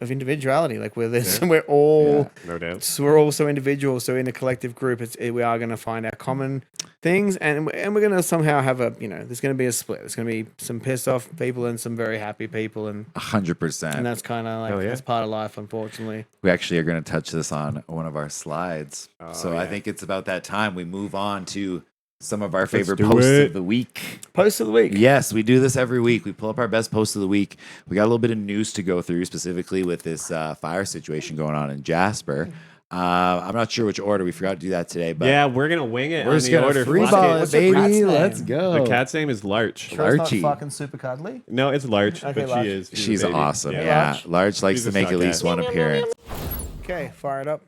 of individuality. Like we're this, we're all
No doubt.
so we're all so individual. So in a collective group, we are going to find our common things, and we're going to somehow have there's going to be a split. There's going to be some pissed off people and some very happy people, and
100%.
that's kind of like
Hell yeah.
that's part of life, unfortunately.
We actually are going to touch this on one of our slides.
Oh,
so I
yeah.
think it's about that time we move on to some of our favorite
do
posts
it.
of the week.
Post of the week.
Yes, we do this every week. We pull up our best post of the week. We got a little bit of news to go through, specifically with this fire situation going on in Jasper. I'm not sure which order. We forgot to do that today, but
Yeah, we're gonna wing it
we're
on
just
the
gonna
order.
free
Fuck
ball
it.
it,
What's your cat's
baby.
name?
Let's go.
The cat's name is Larch.
Sure, it's not
Larchy.
fucking super cuddly.
No, it's Larch,
Okay,
but
Larch.
she is.
She's
a baby.
awesome.
Yeah.
Yeah,
Larch.
Larch likes
She's
to
a
make at
suck
least
cat.
one appearance.
Okay, fire it up.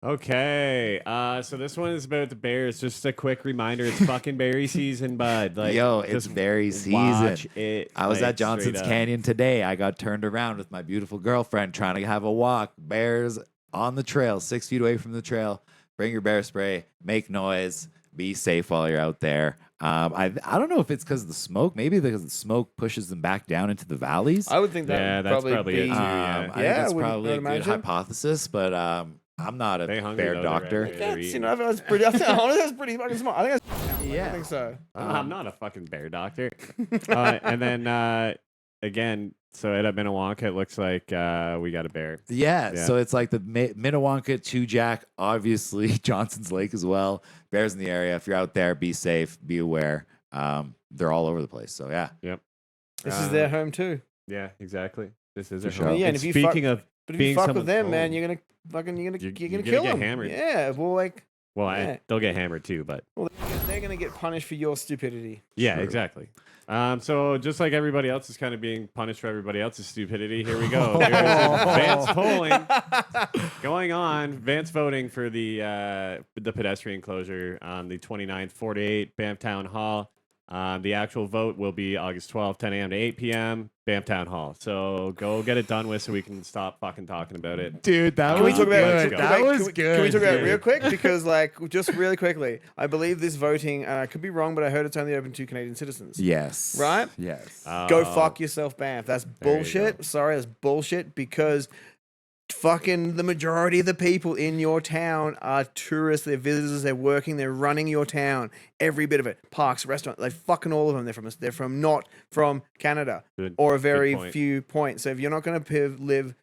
Okay, so this one is about the Bears. Just a quick reminder: it's fucking berry season, bud. Like,
Yo, it's
just
berry season.
watch it.
I was
like,
at Johnson's
straight up.
Canyon today. I got turned around with my beautiful girlfriend trying to have a walk. Bears on the trail, 6 feet away from the trail. Bring your bear spray, make noise, be safe while you're out there. I don't know if it's because of the smoke. Maybe because the smoke pushes them back down into the valleys.
I would think that
Yeah,
would
that's
probably
probably
be.
it too.
I think
Yeah,
that's
I would-
probably
I
a
would
good
imagine.
hypothesis, but I'm not
They
a
hungry
bear
though, they're
doctor.
right.
That's, that's pretty. I think that's pretty fucking smart. I think that's. I
Yeah.
think so.
I'm not a fucking bear doctor. And then again, so at Minnewanka, it looks like we got a bear.
Yeah,
Yeah.
so it's like the Minnewanka, Two Jack, obviously Johnson's Lake as well. Bears in the area. If you're out there, be safe, be aware. They're all over the place. So yeah,
Yep.
This is their home too.
Yeah, exactly. This is
For
a
sure.
home.
Yeah, and
And
if you
speaking of,
But if you
being
fuck with
someone's
them, man,
home.
you're gonna
You're
kill
gonna get
them.
hammered.
Yeah, well, like
well,
Yeah.
they'll get hammered too, but
they're gonna get punished for your stupidity.
yeah,
True.
exactly. So just like everybody else is kind of being punished for everybody else's stupidity, here we go. There's advanced polling going on. Advanced voting for the pedestrian closure on the 29th, 48 Banff Town Hall. The actual vote will be August 12th, 10 a.m. to 8 p.m. Banff Town Hall. So go get it done with so we can stop fucking talking about it.
dude, that
Can we talk about
Let's
can
go.
we-
That was
can we,
good.
Can we talk about it
dude.
real quick? Because like just really quickly, I believe this voting. I could be wrong, but I heard it's only open to Canadian citizens.
Yes.
Right?
Yes.
Go fuck yourself, Banff. That's
There you
bullshit.
go.
Sorry, that's bullshit because fucking the majority of the people in your town are tourists, they're visitors, they're working, they're running your town. Every bit of it. Parks, restaurants, like fucking all of them. They're from not from Canada
Good-
or a
good
very
point.
few points. So if you're not going to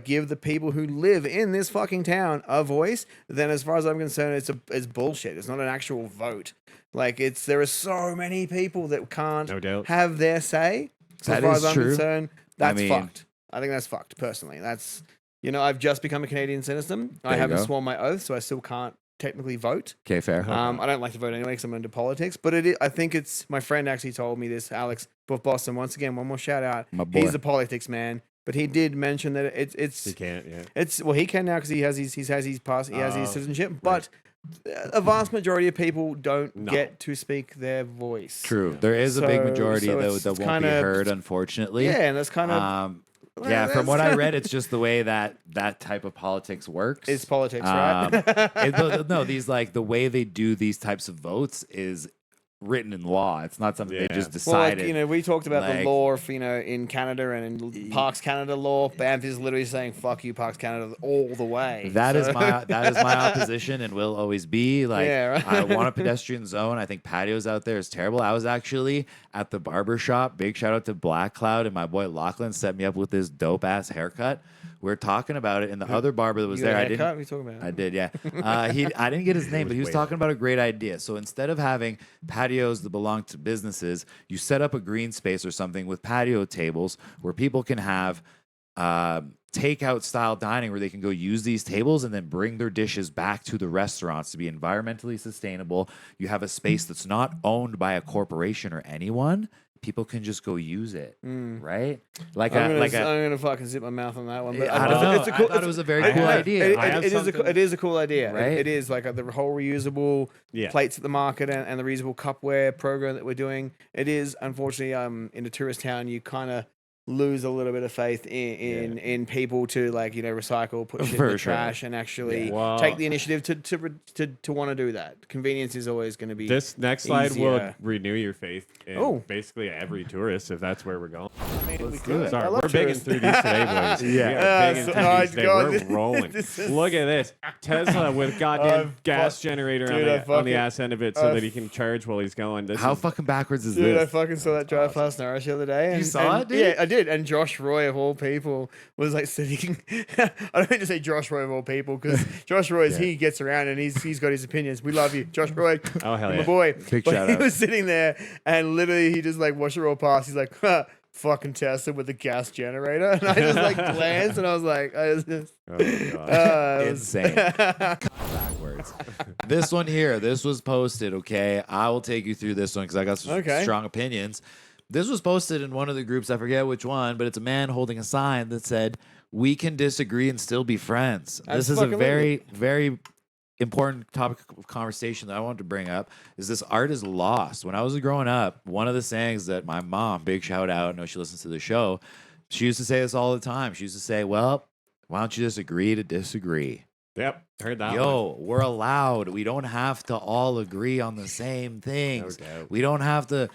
give the people who live in this fucking town a voice, then as far as I'm concerned, it's bullshit. It's not an actual vote. Like there are so many people that can't
No doubt.
have their say. So
That
as far
is
as I'm
true.
concerned, that's
mean-
fucked. I think that's fucked personally. That's I've just become a Canadian citizen. I
There you
haven't
go.
sworn my oath, so I still can't technically vote.
Okay, fair.
I don't like to vote anyway because I'm into politics. But I think it's my friend actually told me this, Alex of Boston. Once again, one more shout out.
My boy.
He's a politics man, but he did mention that it's
You can't, yeah.
it's well he can now because he has his
Oh,
citizenship, but a vast majority of people don't
No.
get to speak their voice.
True. There is a big
So-
majority
so
that
it's
won't be
kinda-
heard, unfortunately.
Yeah, and that's kind of
Yeah, from
that's
what I
kinda-
read, it's just the way that type of politics works.
it's politics, right?
No, these like the way they do these types of votes is written in law. It's not something they
Yeah.
just
Well, like,
decided.
we talked about
like-
the law of, in Canada and in Parks Canada law. Banff is literally saying, fuck you, Parks Canada, all the way.
That is
So-
my opposition and will always be. Like
Yeah, right.
I want a pedestrian zone. I think patios out there is terrible. I was actually at the barber shop. Big shout out to Black Cloud, and my boy Lachlan set me up with this dope ass haircut. We're talking about it, and the other barber that was
You got
there,
a
I
haircut?
didn't.
What are you talking about?
I did, yeah. I didn't get his name, but he was
way
talking about a great idea. So instead of having patios that belong to businesses, you set up a green space or something with patio tables where people can have takeout style dining where they can go use these tables and then bring their dishes back to the restaurants to be environmentally sustainable. You have a space that's not owned by a corporation or anyone. People can just go use it, right? Like
I'm
a
gonna fucking zip my mouth on that one. But
I don't know.
It's a cool,
I thought it was a very
I
cool
have-
idea.
I have something-
it is a cool idea.
Right?
It is like the whole reusable
Yeah.
plates at the market and the reusable cupware program that we're doing. It is unfortunately in a tourist town you kind of lose a little bit of faith in people to recycle, put shit in
For
the
sure.
trash, and actually
Yeah. Well-
take the initiative to want to do that. Convenience is always going to be
This next slide will
easier.
renew your faith in
Oh.
basically every tourist, if that's where we're going.
I mean, we
Let's
could.
do it.
I
Sorry,
love
we're bigging
tourists.
through these today, boys.
Yeah.
We are bigging
so-
through
oh,
these today.
God,
We're rolling.
this is-
Look at this. Tesla with goddamn gas generator
dude, I
on the
fucking-
ass end of it so that he can charge while he's going. This
How
is,
fucking backwards is
Dude, I
this?
fucking saw that drive past Norwich the other day. And,
saw
and-
it, dude?
Yeah, I did. And Josh Roy, of all people, was like sitting. I don't mean to say Josh Roy, of all people, because Josh Roy, he gets around and he's got his opinions. We love you, Josh Roy.
Oh, hell
my
yeah.
boy.
Big
but
shout
he
out.
was sitting there and literally he just like watched it roll past. He's like, huh, fucking Tesla with the gas generator. And I just like glanced and I was like,
Oh, God.
it was-
Insane. Backwards. This one here, this was posted, okay? I will take you through this one because I got some
Okay.
strong opinions. This was posted in one of the groups, I forget which one, but it's a man holding a sign that said, "We can disagree and still be friends." This is a
fucking
very, very important topic of conversation that I wanted to bring up is this art is lost. When I was growing up, one of the sayings that my mom, big shout out, I know she listens to the show, she used to say this all the time. She used to say, well, why don't you just agree to disagree?
Yep, heard that one.
Yo, we're allowed. We don't have to all agree on the same things.
No doubt.
We don't have to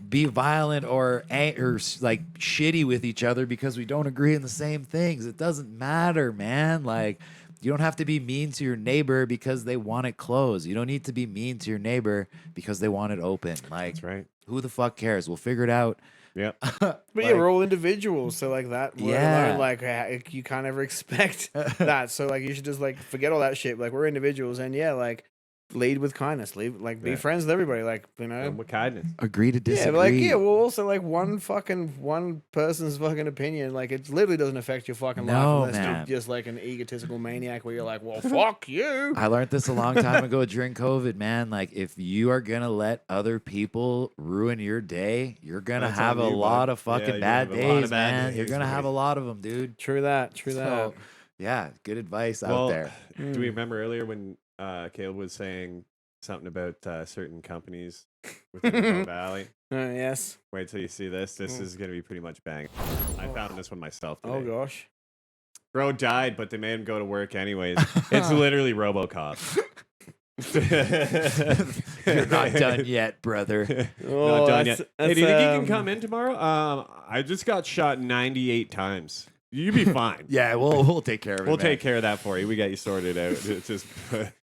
be violent or like shitty with each other because we don't agree on the same things. It doesn't matter, man. Like, you don't have to be mean to your neighbor because they want it closed. You don't need to be mean to your neighbor because they want it open. Like,
That's right.
who the fuck cares? We'll figure it out.
Yep.
But yeah, we're all individuals, so like that.
Yeah.
Alone, like you can't ever expect that. So like you should just like forget all that shit. Like we're individuals, and yeah, like lead with kindness. Be
Yeah.
friends with everybody. Like
With kindness.
Agree to
Yeah,
disagree.
but like well, also like one person's fucking opinion, like it literally doesn't affect your fucking
No,
life unless
man.
you're just like an egotistical maniac where you're like, well, fuck you.
I learned this a long time ago during COVID, man. Like, if you are gonna let other people ruin your day, you're gonna
That's
have
on
a
you,
lot
bud.
of fucking
Yeah,
bad
you're gonna have a lot
days,
of bad
man. You're
days,
gonna have a
buddy.
lot of them, dude.
True that.
So, yeah, good advice out
Well,
there.
do we remember earlier when Caleb was saying something about certain companies within the Bow Valley?
Yes.
Wait till you see this. This is going to be pretty much bang. I found this one myself today.
Oh gosh.
Bro died, but they made him go to work anyways. It's literally RoboCop.
You're not done yet, brother.
Oh,
Not done yet.
that's-
Hey, do you think you can
that's,
come in tomorrow? I just got shot 98 times. You be fine.
Yeah, we'll take care of it.
We'll
man.
take care of that for you. We got you sorted out. It's just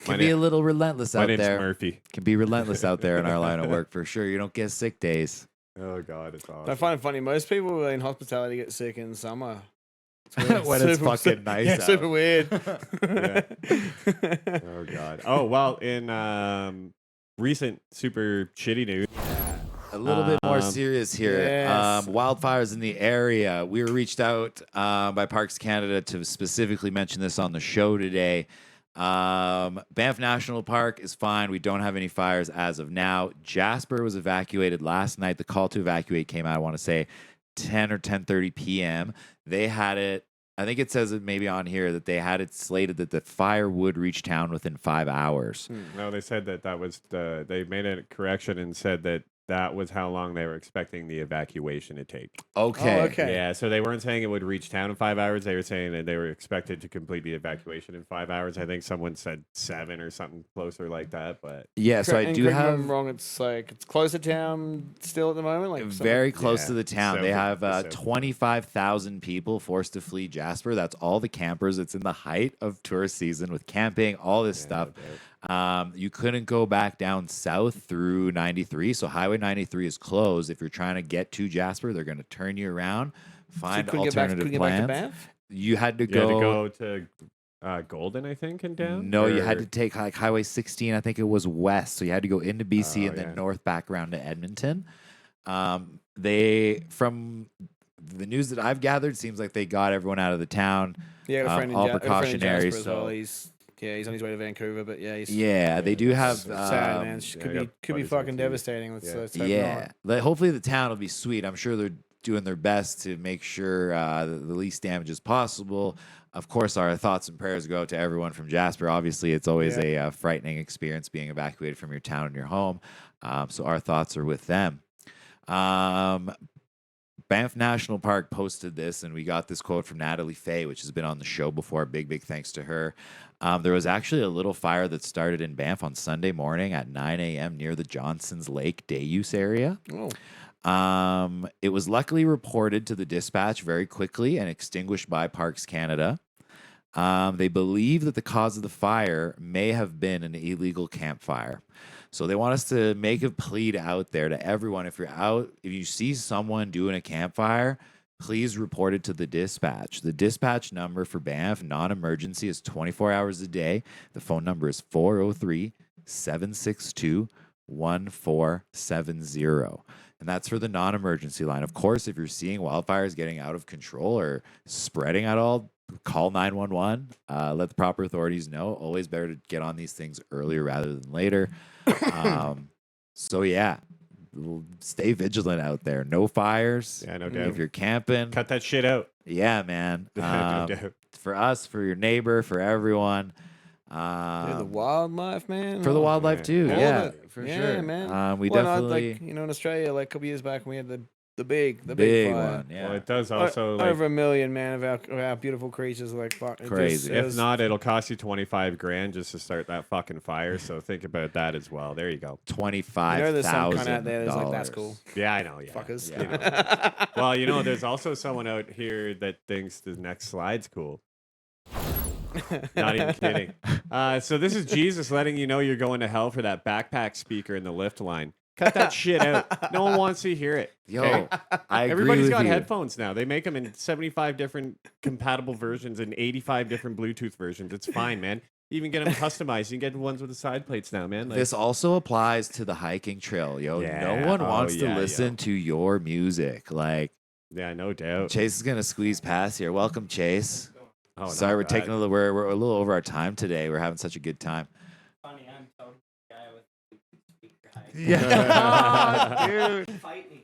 Can be a little relentless
my
out
name's
there.
Murphy.
Can be relentless out there in our line of work for sure. You don't get sick days.
Oh God, it's awesome.
I find it funny. Most people in hospitality get sick in summer.
When it's fucking nice
Yeah,
out.
super weird.
Oh God. Oh well, in recent super shitty news.
A little bit more
Um,
serious here.
yes.
Wildfires in the area. We were reached out by Parks Canada to specifically mention this on the show today. Banff National Park is fine. We don't have any fires as of now. Jasper was evacuated last night. The call to evacuate came out, I want to say, 10 or 10:30 p.m. They had it. I think it says it maybe on here that they had it slated that the fire would reach town within 5 hours.
No, they said that was they made a correction and said that was how long they were expecting the evacuation to take.
Okay.
Oh, okay.
Yeah, so they weren't saying it would reach town in 5 hours. They were saying that they were expected to complete the evacuation in 5 hours. I think someone said 7 or something closer like that. But
Yeah, so I
And
do
correct me if
have
I'm wrong. It's like it's close to town still at the moment. Like
very close
Yeah,
to the town.
south
They
of-
have
south.
25,000 people forced to flee Jasper. That's all the campers. It's in the height of tourist season with camping, all this stuff. You couldn't go back down south through 93. So Highway 93 is closed. If you're trying to get to Jasper, they're going to turn you around, find
couldn't get back
alternative
to
plans.
Banff?
You had to
you had to
go.
go to Golden, I think, and down.
No, you had
Or-
to take like Highway 16. I think it was west. So you had to go into BC
Oh,
and then
yeah.
north back around to Edmonton. They, from the news that I've gathered, seems like they got everyone out of the town.
Yeah, got a friend in
all
Ja- got a friend in
precautionary,
Jasper as
so-
well. He's on his way to Vancouver, but yeah, he's
Yeah, they do have.
sad, man. Could
yeah, I
be
got
could be
buddies
fucking
out too.
devastating. Let's,
Yeah.
let's hope
Yeah,
not.
hopefully the town will be sweet. I'm sure they're doing their best to make sure the least damage as possible. Of course, our thoughts and prayers go out to everyone from Jasper. Obviously, it's always a frightening experience being evacuated from your town and your home. So our thoughts are with them. Banff National Park posted this, and we got this quote from Natalie Fay, which has been on the show before. Big thanks to her. There was actually a little fire that started in Banff on Sunday morning at 9 a.m. near the Johnsons Lake day use area.
Oh,
It was luckily reported to the dispatch very quickly and extinguished by Parks Canada. They believe that the cause of the fire may have been an illegal campfire. So they want us to make a plea out there to everyone. If you're out, if you see someone doing a campfire, please report it to the dispatch. The dispatch number for Banff non-emergency is 24 hours a day. The phone number is 403-762-1470. And that's for the non-emergency line. Of course, if you're seeing wildfires getting out of control or spreading at all, call 911. Let the proper authorities know. Always better to get on these things earlier rather than later. So yeah, stay vigilant out there. No fires.
Yeah, no doubt.
If you're camping,
Cut that shit out.
yeah, man.
No doubt.
For us, for your neighbor, for everyone.
yeah, the wildlife, man.
For the
Oh,
wildlife
yeah.
too,
All
yeah,
of it.
for
Yeah,
sure.
man.
We
Well, no,
definitely
like in Australia, like a couple years back, we had the big
big
fire.
one. Yeah,
Well, it does also like,
Over 1 million, man, of our beautiful creatures. Like fuck, it just-
Crazy.
it
if
was-
not, it'll cost you 25 grand just to start that fucking fire. So think about that as well. There you go.
You
$25,000.
know, there's some kind out there that's like that's cool,
Yeah, I know. Yeah.
fuckers.
Yeah. Well, you know, there's also someone out here that thinks the next slide's cool. Not even kidding. So this is Jesus letting you know you're going to hell for that backpack speaker in the lift line. Cut that shit out. No one wants to hear it.
Yo,
okay?
I agree
Everybody's
with
got
you.
headphones now. They make them in 75 different compatible versions and 85 different Bluetooth versions. It's fine, man. You even get them customized. You can get ones with the side plates now, man. Like,
This also applies to the hiking trail, yo.
Yeah.
No one
Oh,
wants
yeah,
to listen
yo.
to your music. Like,
yeah, no doubt.
Chase is gonna squeeze past here. Welcome, Chase.
Oh,
Sorry,
not
we're
bad.
taking we're a little over our time today. We're having such a good time.
Funny, I'm totally the guy with the speaker high.
Yeah, dude.
Fight me.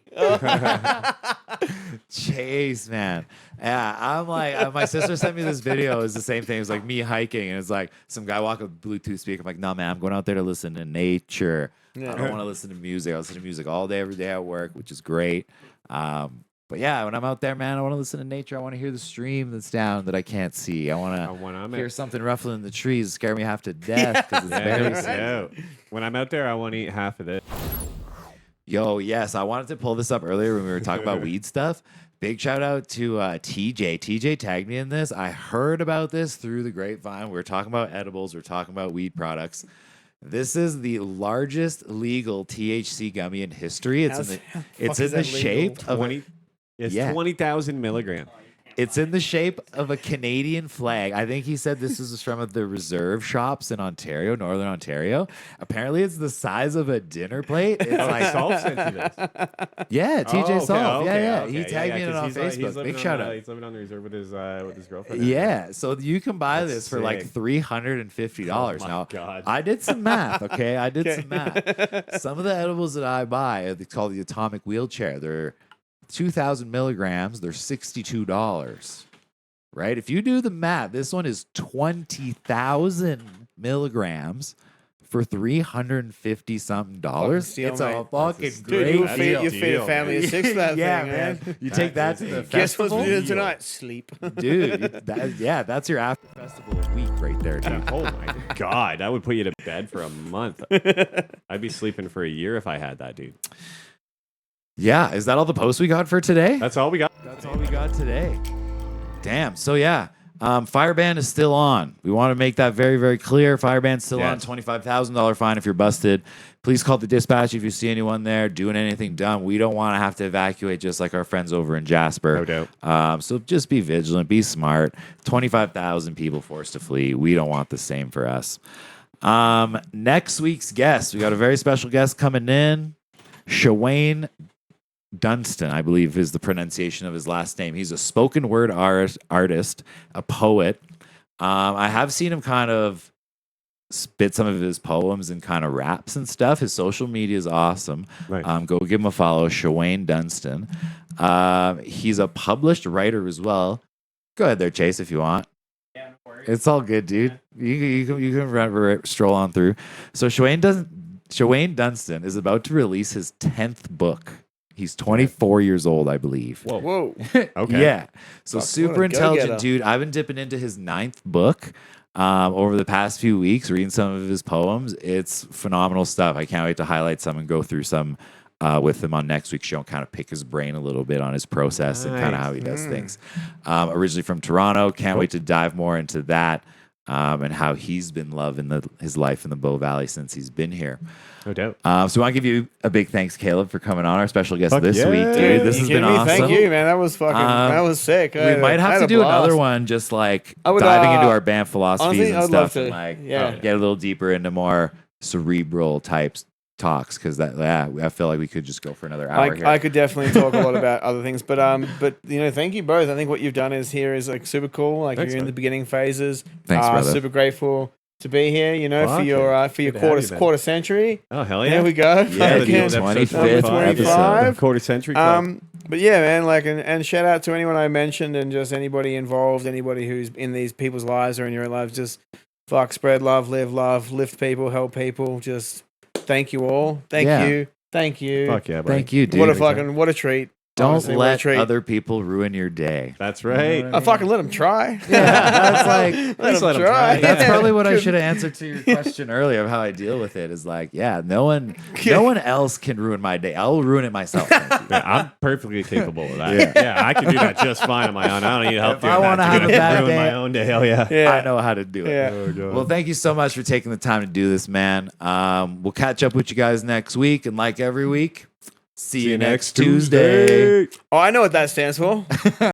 Chase, man. Yeah, I'm like, my sister sent me this video. It's the same thing. It's like me hiking, and it's like some guy walking with a Bluetooth speaker. I'm like, no, man, I'm going out there to listen to nature. I don't want to listen to music. I listen to music all day, every day at work, which is great. But yeah, when I'm out there, man, I want to listen to nature. I want to hear the stream that's down that I can't see. I want
When I'm
to
at-
hear something ruffling the trees, scare me half to death because it's
Yeah,
very
no
sad.
doubt. When I'm out there, I want to eat half of it.
Yo, yes, I wanted to pull this up earlier when we were talking about weed stuff. Big shout out to TJ. TJ tagged me in this. I heard about this through the grapevine. We were talking about edibles. We are talking about weed products. This is the largest legal THC gummy in history. It's
How's-
in
how
the,
the
it's
fuck
in
is
the
that legal?
shape of a,
20. It's
Yeah.
20,000 milligram.
it's in the shape of a Canadian flag. I think he said this is from the reserve shops in Ontario, Northern Ontario. Apparently, it's the size of a dinner plate. It's like
Salt sent you this.
yeah, TJ
Oh, okay,
Salt.
okay,
yeah.
okay.
He tagged me in it
'cause
on
he's
Facebook.
living
Big shout out.
He's living on the reserve with his girlfriend. now.
Yeah, so you can buy
That's
this for like
sick.
$350.
Oh my
now,
God.
I did some math. Okay, I did
Okay.
some math. Some of the edibles that I buy, it's called the Atomic Wheelchair. They're 2,000 milligrams. They're $62. Right? If you do the math, this one is 20,000 milligrams for $350 something dollars.
steal,
It's a
mate.
fucking
Dude,
great
you
That's
feed,
a
you feed a
deal,
family
man.
of six for that
yeah,
thing,
man.
man.
You take that to the
Guess what's
festival.
for dinner
deal.
tonight? Sleep.
Dude, that's your after festival week right there, dude.
Oh my God, that would put you to bed for a month. I'd be sleeping for a year if I had that, dude.
Yeah, is that all the posts we got for today?
That's all we got.
That's all we got today. Damn. So yeah, Fireban is still on. We want to make that very, very clear. Fireban's still on.
Yes.
$25,000 fine if you're busted. Please call the dispatch if you see anyone there doing anything dumb. We don't want to have to evacuate just like our friends over in Jasper.
No doubt.
So just be vigilant, be smart. 25,000 people forced to flee. We don't want the same for us. Next week's guest, we got a very special guest coming in. Shawayne Dunstan, I believe, is the pronunciation of his last name. He's a spoken word artist, a poet. I have seen him kind of spit some of his poems and kind of raps and stuff. His social media is awesome.
Nice.
Go give him a follow, Shawayne Dunstan. He's a published writer as well. Go ahead there, Chase, if you want.
Yeah, no worries.
It's all good, dude. You can stroll on through. So Shawayne Dunstan is about to release his 10th book. He's 24 years old, I believe.
Whoa.
Whoa.
Okay.
Yeah. So
Fuck,
super
what a
intelligent
go-getter.
dude. I've been dipping into his 9th book over the past few weeks, reading some of his poems. It's phenomenal stuff. I can't wait to highlight some and go through some with him on next week's show and kind of pick his brain a little bit on his process and kind of
Nice.
how he does things. Originally from Toronto. Can't wait to dive more into that and how he's been loving his life in the Bow Valley since he's been here.
No doubt.
So I want to give you a big thanks, Caleb, for coming on, our special guest
Fuck
this
yeah.
week, dude.
Dude,
This
You
has been
kidding me?
awesome.
Thank you, man. That was fucking. That was sick.
We might have to do another one, just like
I would,
diving into our band philosophies
honestly,
and
I'd love
stuff, and
to.
like
Yeah.
get a little deeper into more cerebral types talks, because I feel like we could just go for another hour here.
I could definitely talk a lot about other things, but thank you both. I think what you've done is like super cool. Like
Thanks,
you're in
man.
the beginning phases.
Thanks, brother.
Super grateful to be here. You know,
Fuck
for your
yeah.
for your
Good to have you, man.
quarter century.
Oh, hell yeah.
There we go.
Yeah,
the
dude,
Fucking-
25th
Number
episode.
25.
Quarter century club.
But yeah, man, like, and shout out to anyone I mentioned and just anybody involved, anybody who's in these people's lives or in your own lives. Just spread love, live love, lift people, help people. Just thank you all. Thank
Yeah.
you. Thank you.
Fuck yeah, buddy.
Thank you, dude.
What a treat.
Don't
Honestly, what a
let
treat.
other people ruin your day.
That's right.
I fucking let them try.
Yeah, that's like
let
let
them
'em
try.
try.
that's
Yeah.
probably what I
Good.
should have answered to your question earlier of how I deal with it. Is like, yeah, no one else can ruin my day. I'll ruin it myself.
Yeah, I'm perfectly capable of that. Yeah. I can do that just fine on my own. I don't need help
If
doing
I
that.
wanna
dude.
have
I
a
can
bad
ruin
day-
my own day. Hell yeah.
Yeah.
I know how to do it.
Yeah.
Well, thank you so much for taking the time to do this, man. We'll catch up with you guys next week, and like every week, see you next Tuesday.
Oh, I know what that stands for.